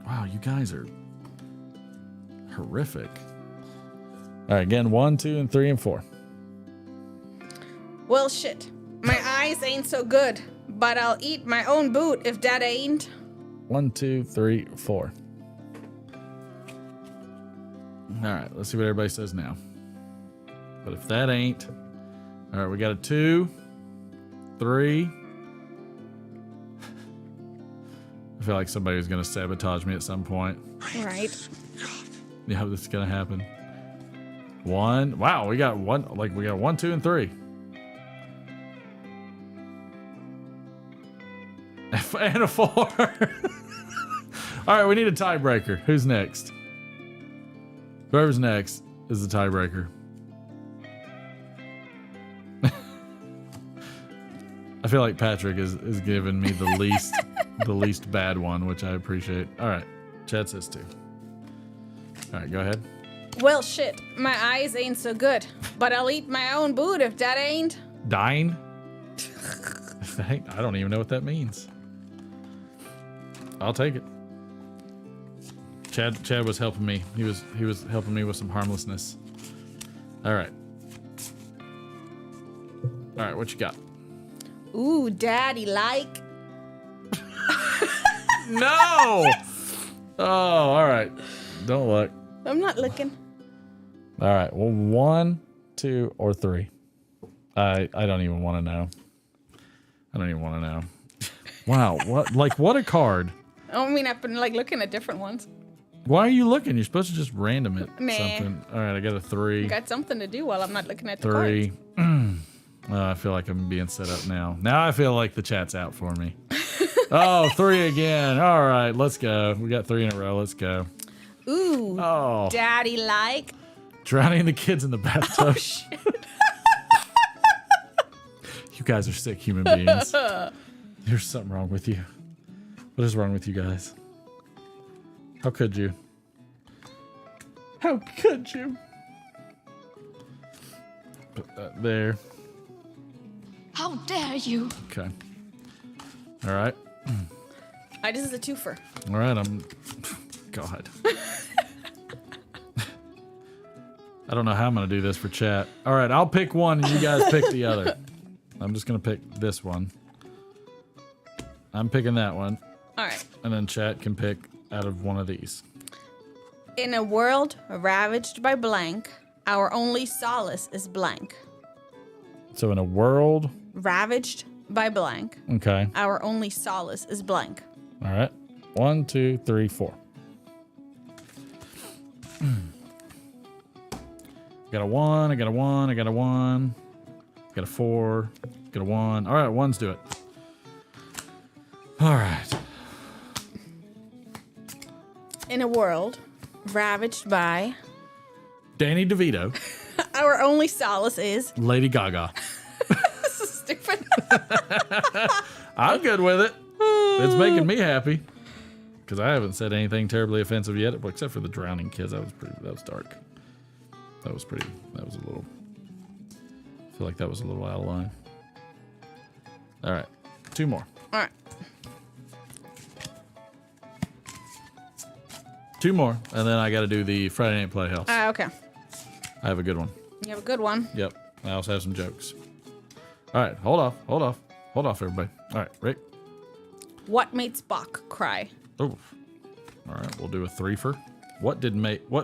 Wow, you guys are horrific. All right, again, 1, 2, and 3, and 4. Well, shit. My eyes ain't so good, but I'll eat my own boot if that ain't. 1, 2, 3, 4. All right, let's see what everybody says now. But if that ain't... All right, we got a 2, 3... I feel like somebody was going to sabotage me at some point. Right. Yeah, this is going to happen. 1. Wow, we got 1. Like, we got 1, 2, and 3. And a 4. All right, we need a tiebreaker. Who's next? Whoever's next is the tiebreaker. I feel like Patrick is giving me the least the least bad one, which I appreciate. All right, Chad says 2. All right, go ahead. Well, shit, my eyes ain't so good, but I'll eat my own boot if that ain't. Dying? I don't even know what that means. I'll take it. Chad was helping me. He was helping me with some harmlessness. All right. All right, what you got? Ooh, daddy like. No. Oh, all right. Don't look. I'm not looking. All right. Well, 1, 2, or 3. I don't even want to know. I don't even want to know. Wow. What a card. I mean, I've been like looking at different ones. Why are you looking? You're supposed to just random it. Nah. Something. All right. I got a 3. Got something to do while I'm not looking at the 3. cards. I feel like I'm being set up now. Now I feel like the chat's out for me. Oh, 3 again. All right, let's go. We got 3 in a row. Let's go. Ooh. Oh. Daddy like. Drowning the kids in the bathtub. Oh, shit. You guys are sick human beings. There's something wrong with you. What is wrong with you guys? How could you? How could you? Put that there. How dare you? Okay. All right. This is a twofer. All right. God. I don't know how I'm going to do this for chat. All right. I'll pick one and you guys pick the other. I'm just going to pick this one. I'm picking that one. All right. And then chat can pick out of one of these. In a world ravaged by blank, our only solace is blank. So in a world Ravaged by blank. Okay. Our only solace is blank. All right. 1, 2, 3, 4. Got a 1. I got a 1. I got a 1. Got a 4. Got a 1. All right. 1s do it. All right. In a world ravaged by Danny DeVito. Our only solace is Lady Gaga. This is stupid. I'm good with it. It's making me happy. Because I haven't said anything terribly offensive yet, except for the drowning kids. That was dark. That was a little, I feel like that was a little out of line. All right. 2 more. All right. 2 more, and then I got to do the Friday Night Playhouse. Okay. I have a good one. You have a good one. Yep. I also have some jokes. All right. Hold off, everybody. All right, Rick. What made Spock cry? Oh. All right. We'll do a 3-fer. What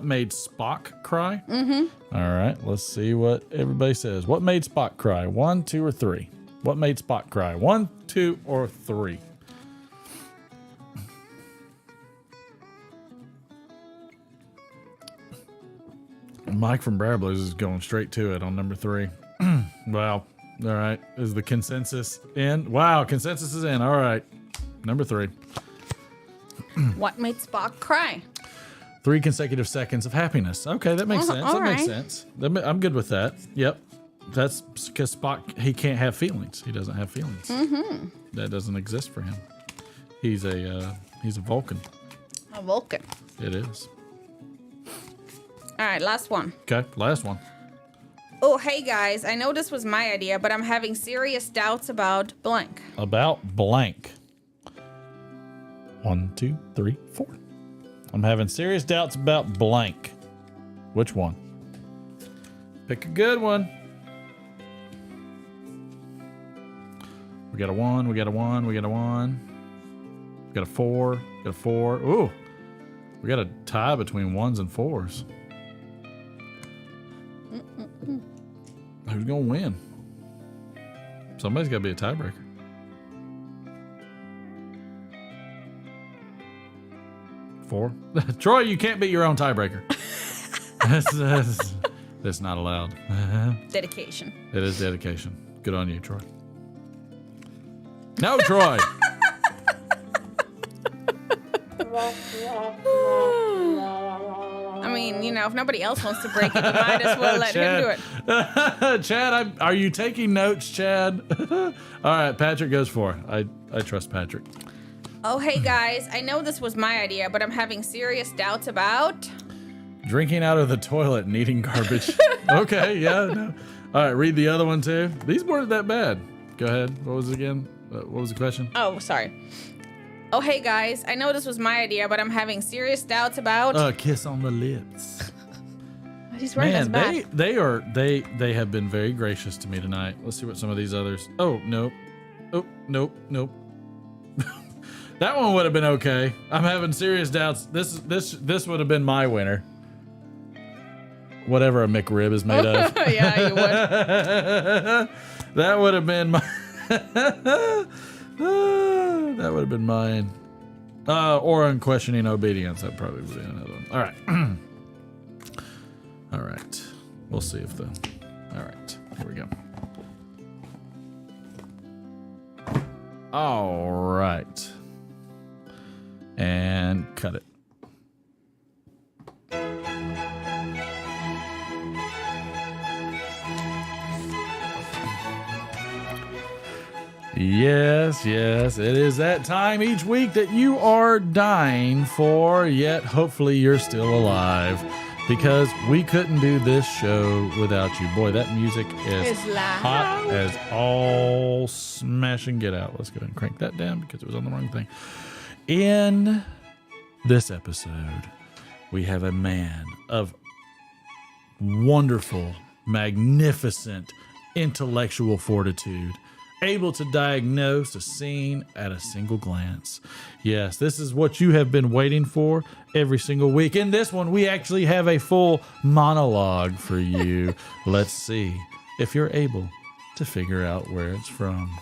made Spock cry? Mm-hmm. All right. Let's see what everybody says. What made Spock cry? 1, 2, or 3? What made Spock cry? 1, 2, or 3? Mike from Briar Blues is going straight to it on number 3. Wow. All right. Is the consensus in? Wow. Consensus is in. All right. Number 3. What made Spock cry? 3 consecutive seconds of happiness. Okay. That makes sense. That makes sense. I'm good with that. Yep. That's because Spock, he can't have feelings. He doesn't have feelings. Mm-hmm. That doesn't exist for him. He's a Vulcan. A Vulcan. It is. All right, last one. Okay, last one. Oh, hey guys, I know this was my idea, but I'm having serious doubts about blank. About blank. 1, 2, 3, 4. I'm having serious doubts about blank. Which one? Pick a good one. We got a 1, we got a 1, we got a 1. We got a 4, got a 4. Ooh, we got a tie between 1s and 4s. Who's gonna win? Somebody's gotta be a tiebreaker. Four. Troy, you can't beat your own tiebreaker. That's not allowed. Dedication. It is dedication. Good on you, Troy. No, Troy. I mean, you know, if nobody else wants to break it, you might as well let him do it. Chad, are you taking notes, Chad? All right, Patrick goes for it. I trust Patrick. Oh, hey guys, I know this was my idea, but I'm having serious doubts about drinking out of the toilet and eating garbage. Okay, yeah. No. All right, read the other one too. These weren't that bad. Go ahead. What was it again? What was the question? Oh, sorry. Oh, hey guys, I know this was my idea, but I'm having serious doubts about a kiss on the lips. He's wearing his back. They have been very gracious to me tonight. Let's see what some of these others. Oh, no. Oh, nope. That one would have been okay. I'm having serious doubts. This would have been my winner. Whatever a McRib is made of. Yeah, you would. That would have been my. That would have been mine. Or Unquestioning Obedience. That probably would be another one. All right. All right. We'll see if the. All right. Here we go. All right. And cut it. Yes, it is that time each week that you are dying for, yet hopefully you're still alive, because we couldn't do this show without you. Boy, that music is hot as all smashing get out. Let's go ahead and crank that down because it was on the wrong thing. In this episode, we have a man of wonderful, magnificent, intellectual fortitude, able to diagnose a scene at a single glance. Yes, this is what you have been waiting for every single week. In this one, we actually have a full monologue for you. Let's see if you're able to figure out where it's from.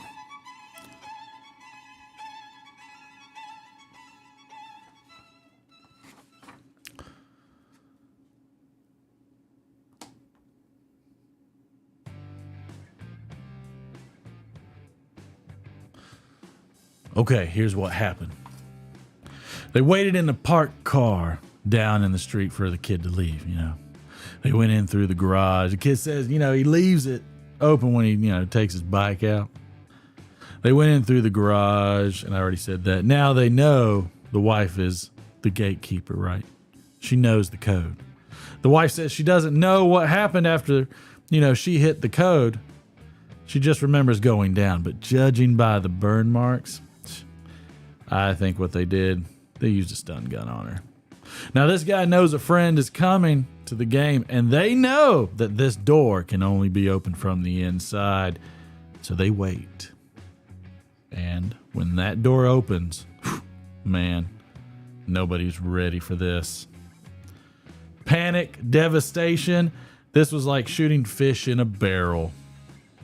Okay, here's what happened. They waited in the parked car down in the street for the kid to leave, They went in through the garage. The kid says, he leaves it open when he, takes his bike out. They went in through the garage, and I already said that. Now they know the wife is the gatekeeper, right? She knows the code. The wife says she doesn't know what happened after, she hit the code. She just remembers going down, but judging by the burn marks, I think what they did, they used a stun gun on her. Now, this guy knows a friend is coming to the game, and they know that this door can only be opened from the inside. So they wait. And when that door opens, man, nobody's ready for this. Panic, devastation. This was like shooting fish in a barrel.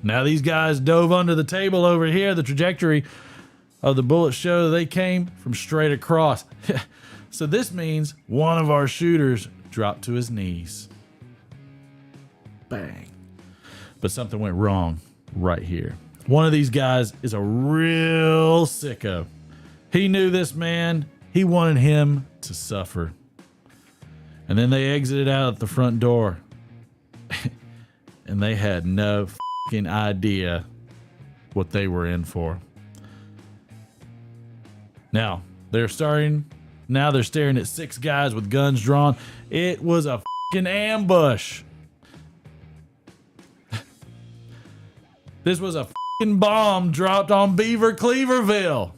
Now, these guys dove under the table over here. The trajectory of the bullets show they came from straight across. So this means one of our shooters dropped to his knees. Bang. But something went wrong right here. One of these guys is a real sicko. He knew this man. He wanted him to suffer. And then they exited out at the front door. And they had no fucking idea what they were in for. Now they're staring at 6 guys with guns drawn. It was a fucking ambush. This was a fucking bomb dropped on Beaver Cleaverville.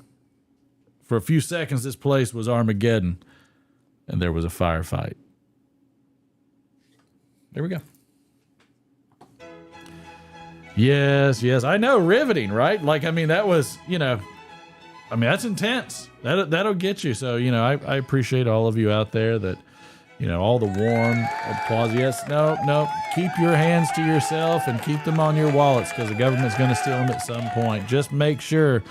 For a few seconds, this place was Armageddon, and there was a firefight. There we go. Yes, I know, riveting, right? That was, that's intense. That'll get you. So, I appreciate all of you out there that, all the warm applause. Yes, no. Keep your hands to yourself and keep them on your wallets, because the government's going to steal them at some point. Just make sure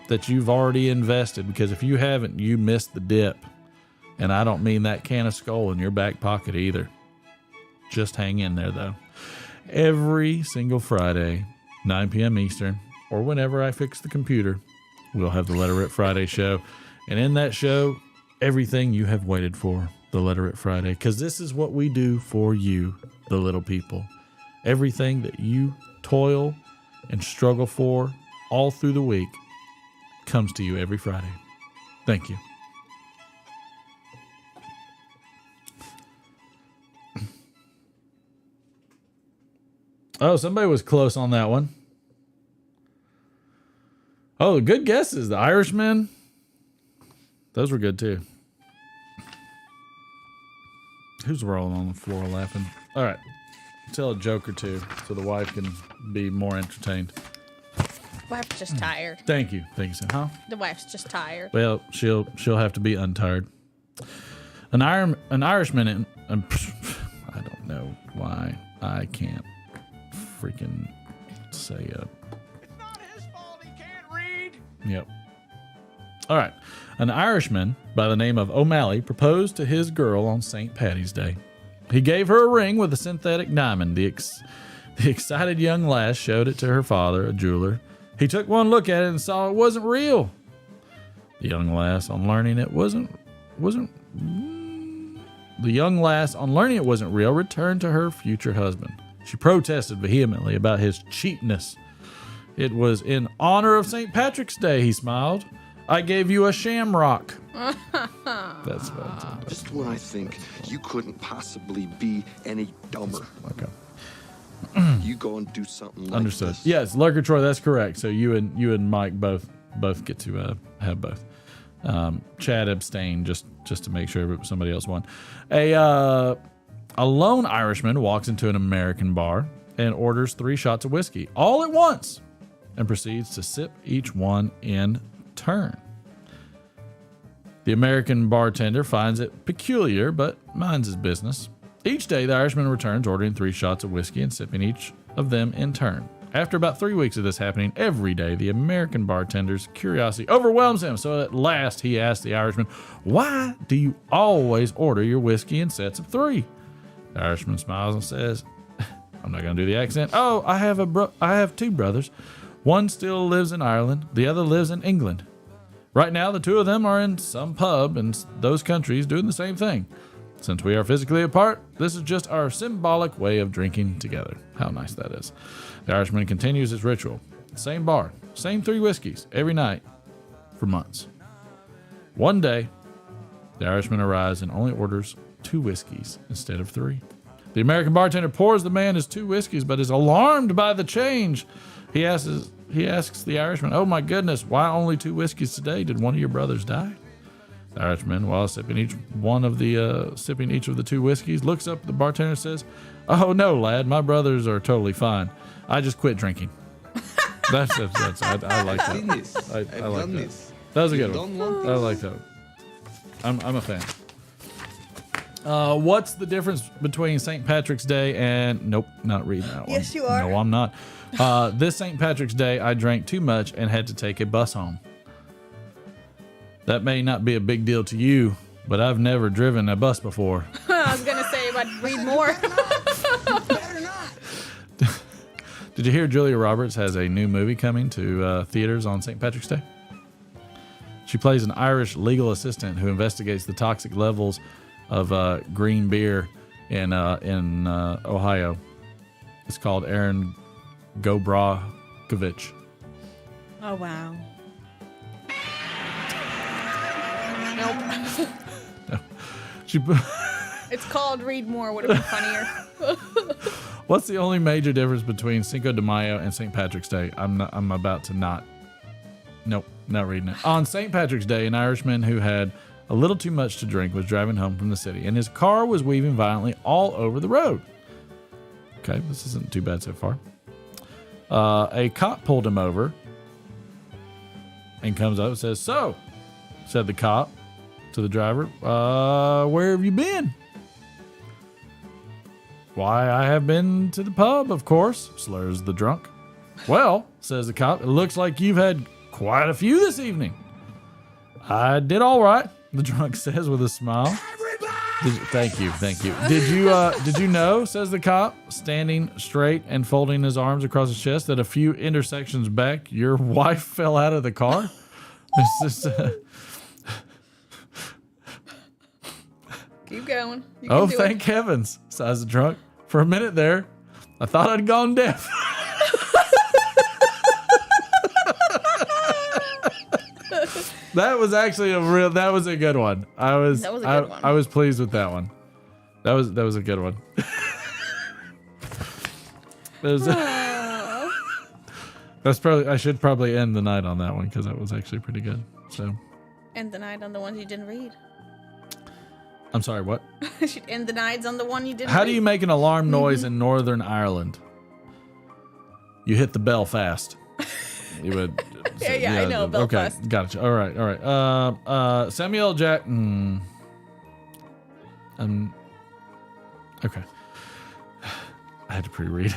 that you've already invested, because if you haven't, you missed the dip. And I don't mean that can of Skull in your back pocket either. Just hang in there, though. Every single Friday, 9 p.m. Eastern, or whenever I fix the computer, we'll have the Letter It Friday show. And in that show, everything you have waited for, the Letter It Friday, because this is what we do for you, the little people. Everything that you toil and struggle for all through the week comes to you every Friday. Thank you. Oh, somebody was close on that one. Oh, good guesses. The Irishman. Those were good too. Who's rolling on the floor laughing? All right. Tell a joke or two so the wife can be more entertained. Wife's just tired. Thank you, Sam. Huh? The wife's just tired. Well, she'll have to be untired. An Irishman, I don't know why I can't freaking say it. It's not his fault he can't read. Yep. All right. An Irishman by the name of O'Malley proposed to his girl on St. Paddy's Day. He gave her a ring with a synthetic diamond. The excited young lass showed it to her father, a jeweler. He took one look at it and saw it wasn't real. The young lass, on learning it wasn't real, returned to her future husband. She protested vehemently about his cheapness. It was in honor of St. Patrick's Day, he smiled. I gave you a shamrock. That's fantastic. Just when I think you couldn't possibly be any dumber. Okay. You go and do something like Understood. this. Yes, Lurker Troy, that's correct. So you and Mike both get to have both. Chad abstained just to make sure somebody else won. A lone Irishman walks into an American bar and orders 3 shots of whiskey all at once and proceeds to sip each one in turn. The American bartender finds it peculiar, but minds his business. Each day, the Irishman returns, ordering 3 shots of whiskey and sipping each of them in turn. After about 3 weeks of this happening every day, the American bartender's curiosity overwhelms him. So at last, he asks the Irishman, "Why do you always order your whiskey in sets of 3?" The Irishman smiles and says, "I'm not going to do the accent. Oh, I have 2 brothers. One still lives in Ireland. The other lives in England. Right now, the 2 of them are in some pub in those countries doing the same thing. Since we are physically apart, this is just our symbolic way of drinking together." How nice that is. The Irishman continues his ritual. Same bar, same 3 whiskeys every night for months. One day, the Irishman arrives and only orders 2 whiskeys instead of 3. The American bartender pours the man his 2 whiskeys, but is alarmed by the change. He asks the Irishman, "Oh my goodness, why only 2 whiskeys today? Did one of your brothers die?" The Irishman, while sipping each of the 2 whiskeys, looks up at the bartender and says, "Oh no, lad, my brothers are totally fine. I just quit drinking." That's I like that. I like that. That was a good one. I like that. I'm a fan. What's the difference between St. Patrick's Day and... Nope, not reading that one. Yes, you are. No, I'm not. This St. Patrick's Day, I drank too much and had to take a bus home. That may not be a big deal to you, but I've never driven a bus before. I was going to say, but read more. Did you hear Julia Roberts has a new movie coming to theaters on St. Patrick's Day? She plays an Irish legal assistant who investigates the toxic levels of green beer in Ohio. It's called Erin Gobrowicz. Oh, wow. Nope. No. It's called Read More. Would have been funnier. What's the only major difference between Cinco de Mayo and St. Patrick's Day? I'm about to not. Nope, not reading it. On St. Patrick's Day, an Irishman who had a little too much to drink was driving home from the city, and his car was weaving violently all over the road. Okay, this isn't too bad so far. A cop pulled him over and comes up and says, "So," said the cop to the driver, "where have you been?" "Why, I have been to the pub, of course," slurs the drunk. "Well," says the cop, "it looks like you've had quite a few this evening." "I did all right," the drunk says with a smile. Thank you. Did you know, says the cop, standing straight and folding his arms across his chest, that a few intersections back, your wife fell out of the car? Keep going. Oh, thank heavens, sighs the drunk. For a minute there, I thought I'd gone deaf. That was actually that was a good one. I was pleased with that one. That was a good one. I should probably end the night on that one because that was actually pretty good. So end the night on the ones you didn't read. I'm sorry, what? Should end the nights on the one you didn't How read. do you make an alarm noise in Northern Ireland? You hit the bell fast. You would. Yeah, I know Belfast. Okay, gotcha. All right. Samuel Jack. Okay. I had to pre-read.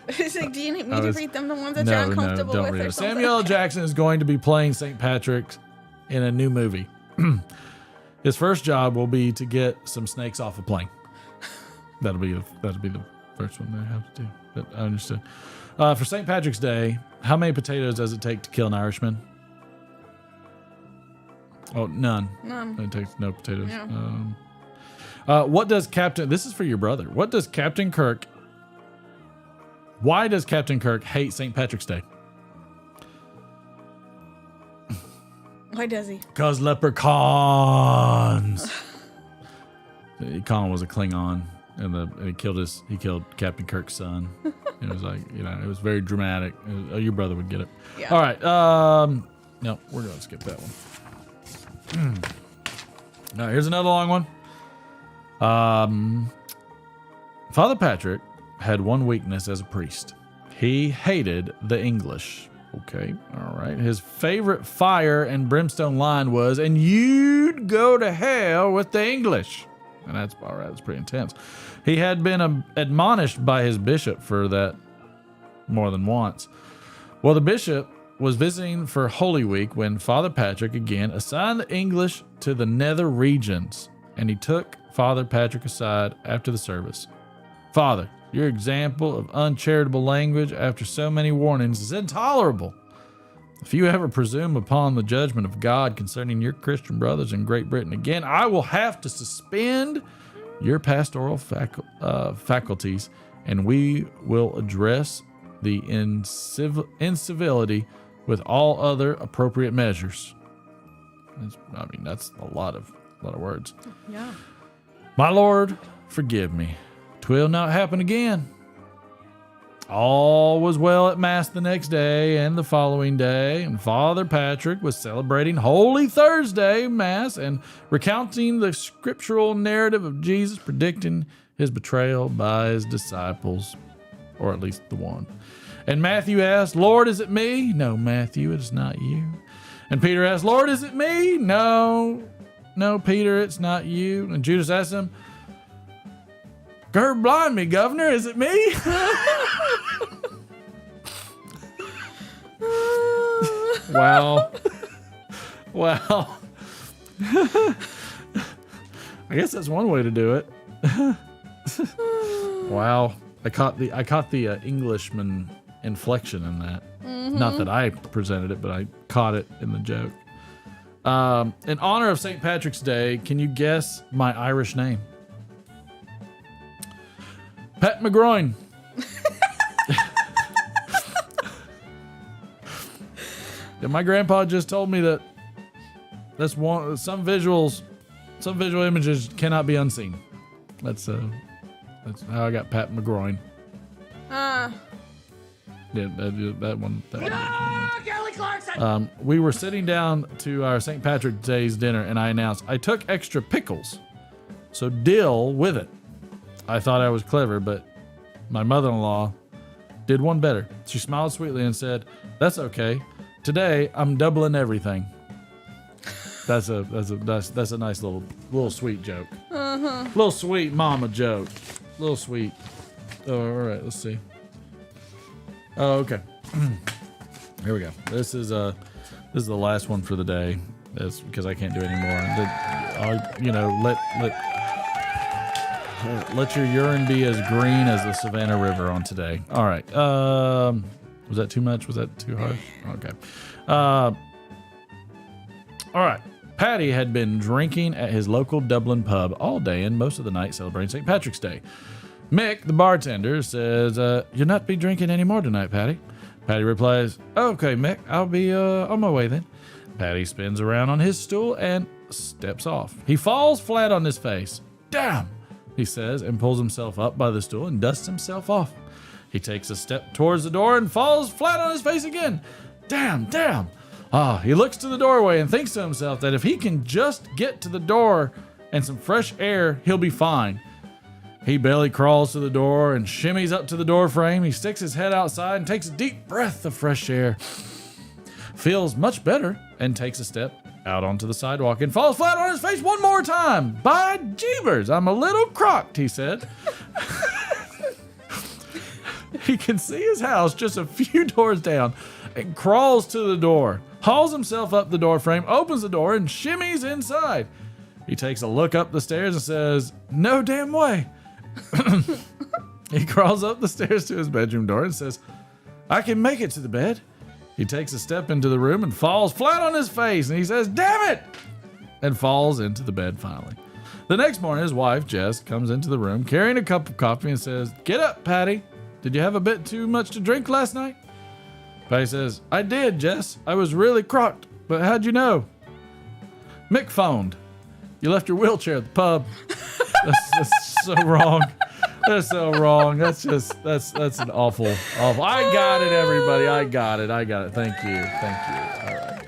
It's like, do you need me to read them the ones that you're uncomfortable don't with read or it. something? Samuel L. Jackson is going to be playing St. Patrick's in a new movie. His first job will be to get some snakes off a plane. That'll be the first one they have to do. But I understood. For St. Patrick's Day, how many potatoes does it take to kill an Irishman? Oh, none. It takes no potatoes. Yeah. What does Captain... This is for your brother. Why does Captain Kirk hate St. Patrick's Day? Why does he? Because leprechauns. Colin was a Klingon, and he killed Captain Kirk's son. It was like, it was very dramatic. Your brother would get it. Yeah. All right. No, we're going to skip that one. All right, here's another long one. Father Patrick had one weakness as a priest. He hated the English. Okay, all right. His favorite fire and brimstone line was, "And you'd go to hell with the English." And that's all right. That's pretty intense. He had been admonished by his bishop for that more than once. Well, the bishop was visiting for Holy Week when Father Patrick again assigned the English to the nether regions, and he took Father Patrick aside after the service. "Father, your example of uncharitable language after so many warnings is intolerable. If you ever presume upon the judgment of God concerning your Christian brothers in Great Britain again, I will have to suspend your pastoral faculties, and we will address the incivility with all other appropriate measures." That's a lot of words. Yeah. "My Lord, forgive me. 'Twill not happen again." All was well at Mass the next day and the following day, and Father Patrick was celebrating Holy Thursday Mass and recounting the scriptural narrative of Jesus predicting his betrayal by his disciples, or at least the one. And Matthew asked, "Lord, is it me?" "No, Matthew, it is not you." And Peter asked, "Lord, is it me?" "No, Peter, it's not you." And Judas asked him, "God blind me, governor, is it me?" Wow. I guess that's one way to do it. Wow. I caught the Englishman inflection in that. Mm-hmm. Not that I presented it, but I caught it in the joke. In honor of St. Patrick's Day, can you guess my Irish name? Pat McGroin. Yeah, my grandpa just told me that's one. Some visual images cannot be unseen. That's how I got Pat McGroin. Yeah, that one. Kelly Clarkson! We were sitting down to our St. Patrick's Day's dinner, and I announced, "I took extra pickles, so deal with it." I thought I was clever, but my mother-in-law did one better. She smiled sweetly and said, "That's okay. Today I'm doubling everything." That's a nice little sweet joke. Little sweet mama joke. Little sweet. Oh, all right, let's see. Oh, okay. Here we go. This is the last one for the day. That's because I can't do any more. Let your urine be as green as the Savannah River on today. All right. Was that too much? Was that too hard? Okay. All right. Paddy had been drinking at his local Dublin pub all day and most of the night celebrating St. Patrick's Day. Mick, the bartender, says, "You'll not be drinking anymore tonight, Paddy." Paddy replies, "Okay, Mick, I'll be on my way then." Paddy spins around on his stool and steps off. He falls flat on his face. "Damn," he says, and pulls himself up by the stool and dusts himself off. He takes a step towards the door and falls flat on his face again. Damn. He looks to the doorway and thinks to himself that if he can just get to the door and some fresh air, he'll be fine. He barely crawls to the door and shimmies up to the door frame. He sticks his head outside and takes a deep breath of fresh air. feels much better, and takes a step out onto the sidewalk and falls flat on his face one more time. By jeebers, I'm a little crocked, he said. He can see his house just a few doors down and crawls to the door, hauls himself up the door frame, opens the door, and shimmies inside. He takes a look up the stairs and says, "No damn way." He crawls up the stairs to his bedroom door and says, "I can make it to the bed." He takes a step into the room and falls flat on his face, and he says, "Damn it!" and falls into the bed finally. The next morning, his wife, Jess, comes into the room carrying a cup of coffee and says, "Get up, Patty. Did you have a bit too much to drink last night?" Patty says, "I did, Jess. I was really crocked, but how'd you know?" "Mick phoned. You left your wheelchair at the pub." That's so wrong. That's so wrong. That's an awful. I got it, everybody. I got it. Thank you. All right.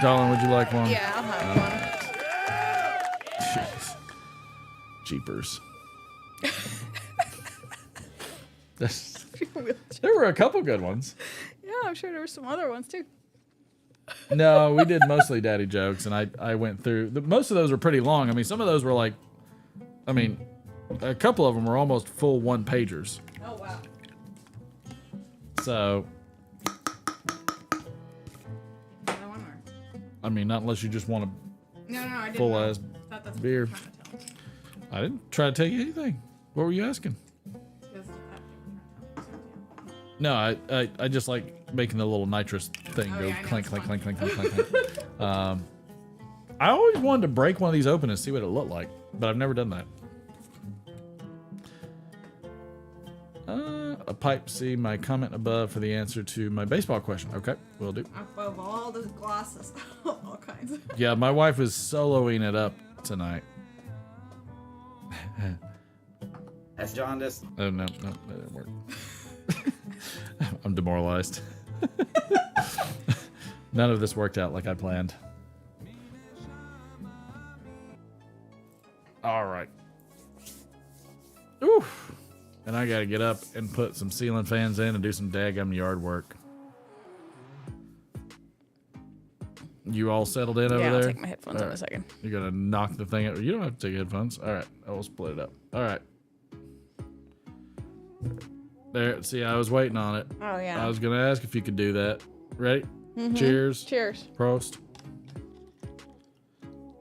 Darling, would you like one? Yeah, I'll have one. Jeez. Jeepers. There were a couple good ones. Yeah, I'm sure there were some other ones too. No, we did mostly daddy jokes, and I went through. Most of those were pretty long. I mean, some of those were like, a couple of them were almost full one-pagers. Oh, wow. So, I mean, not unless you just want a full-ass beer. I didn't try to tell you anything. What were you asking? No, I just like making the little nitrous thing go clink, clink, clink, clink, clink, clink, clink. I always wanted to break one of these open and see what it looked like, but I've never done that. A pipe, see my comment above for the answer to my baseball question. Okay, will do. Above all the glasses, all kinds. Yeah, my wife is soloing it up tonight. That's jaundice. Oh, no, that didn't work. I'm demoralized. None of this worked out like I planned. All right. Oof. And I gotta get up and put some ceiling fans in and do some daggum yard work. You all settled in over there? Yeah, I'll take my headphones in a second. You're gonna knock the thing out. You don't have to take headphones. All right, I will split it up. All right. There, see, I was waiting on it. Oh, yeah. I was gonna ask if you could do that. Ready? Mm-hmm. Cheers. Cheers. Prost.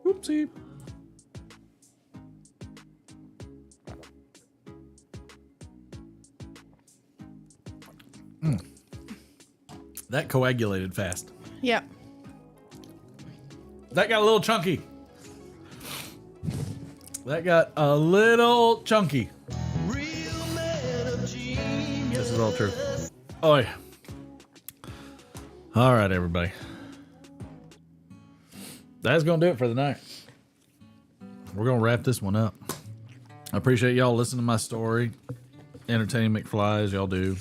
Oopsie. That coagulated fast. Yep. That got a little chunky. That got a little chunky. This is all true. Oh, yeah. All right, everybody. That's going to do it for the night. We're going to wrap this one up. I appreciate y'all listening to my story. Entertaining McFly, as y'all do.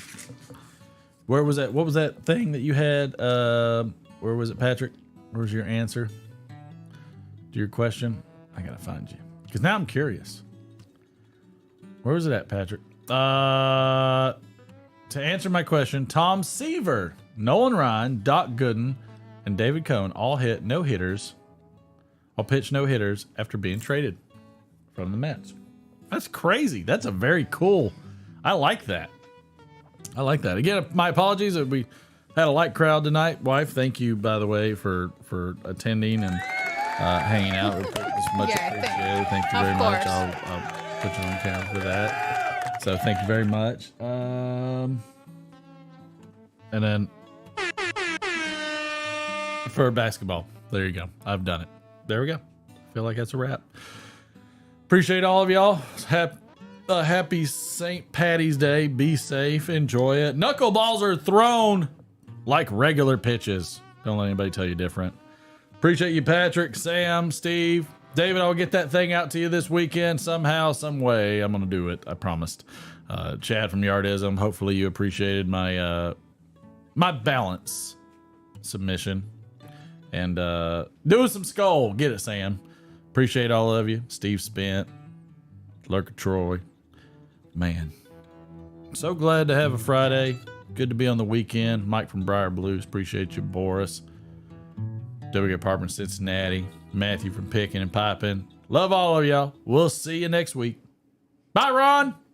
Where was that? What was that thing that you had? Where was it, Patrick? Where was your answer to your question? I got to find you. Because now I'm curious. Where was it at, Patrick? To answer my question, Tom Seaver, Nolan Ryan, Doc Gooden, and David Cohn all hit no-hitters. All pitched no-hitters after being traded from the Mets. That's crazy. That's a very cool. I like that. Again, my apologies that we had a light crowd tonight. Wife, thank you, by the way, for attending and hanging out. It's much appreciated. Thank you very much. I'll put you on camera for that. So thank you very much. And then for basketball, there you go. I've done it. There we go. Feel like that's a wrap. Appreciate all of y'all. Happy St. Patty's Day. Be safe. Enjoy it. Knuckleballs are thrown like regular pitches. Don't let anybody tell you different. Appreciate you, Patrick, Sam, Steve, David. I'll get that thing out to you this weekend somehow, some way. I'm going to do it. I promised. Chad from Yardism. Hopefully you appreciated my balance submission. And doing some skull. Get it, Sam. Appreciate all of you. Steve Spent. Lurker Troy. Man. So glad to have a Friday. Good to be on the weekend. Mike from Briar Blues. Appreciate you, Boris. W. Parker from Cincinnati. Matthew from Picking and Piping. Love all of y'all. We'll see you next week. Bye, Ron.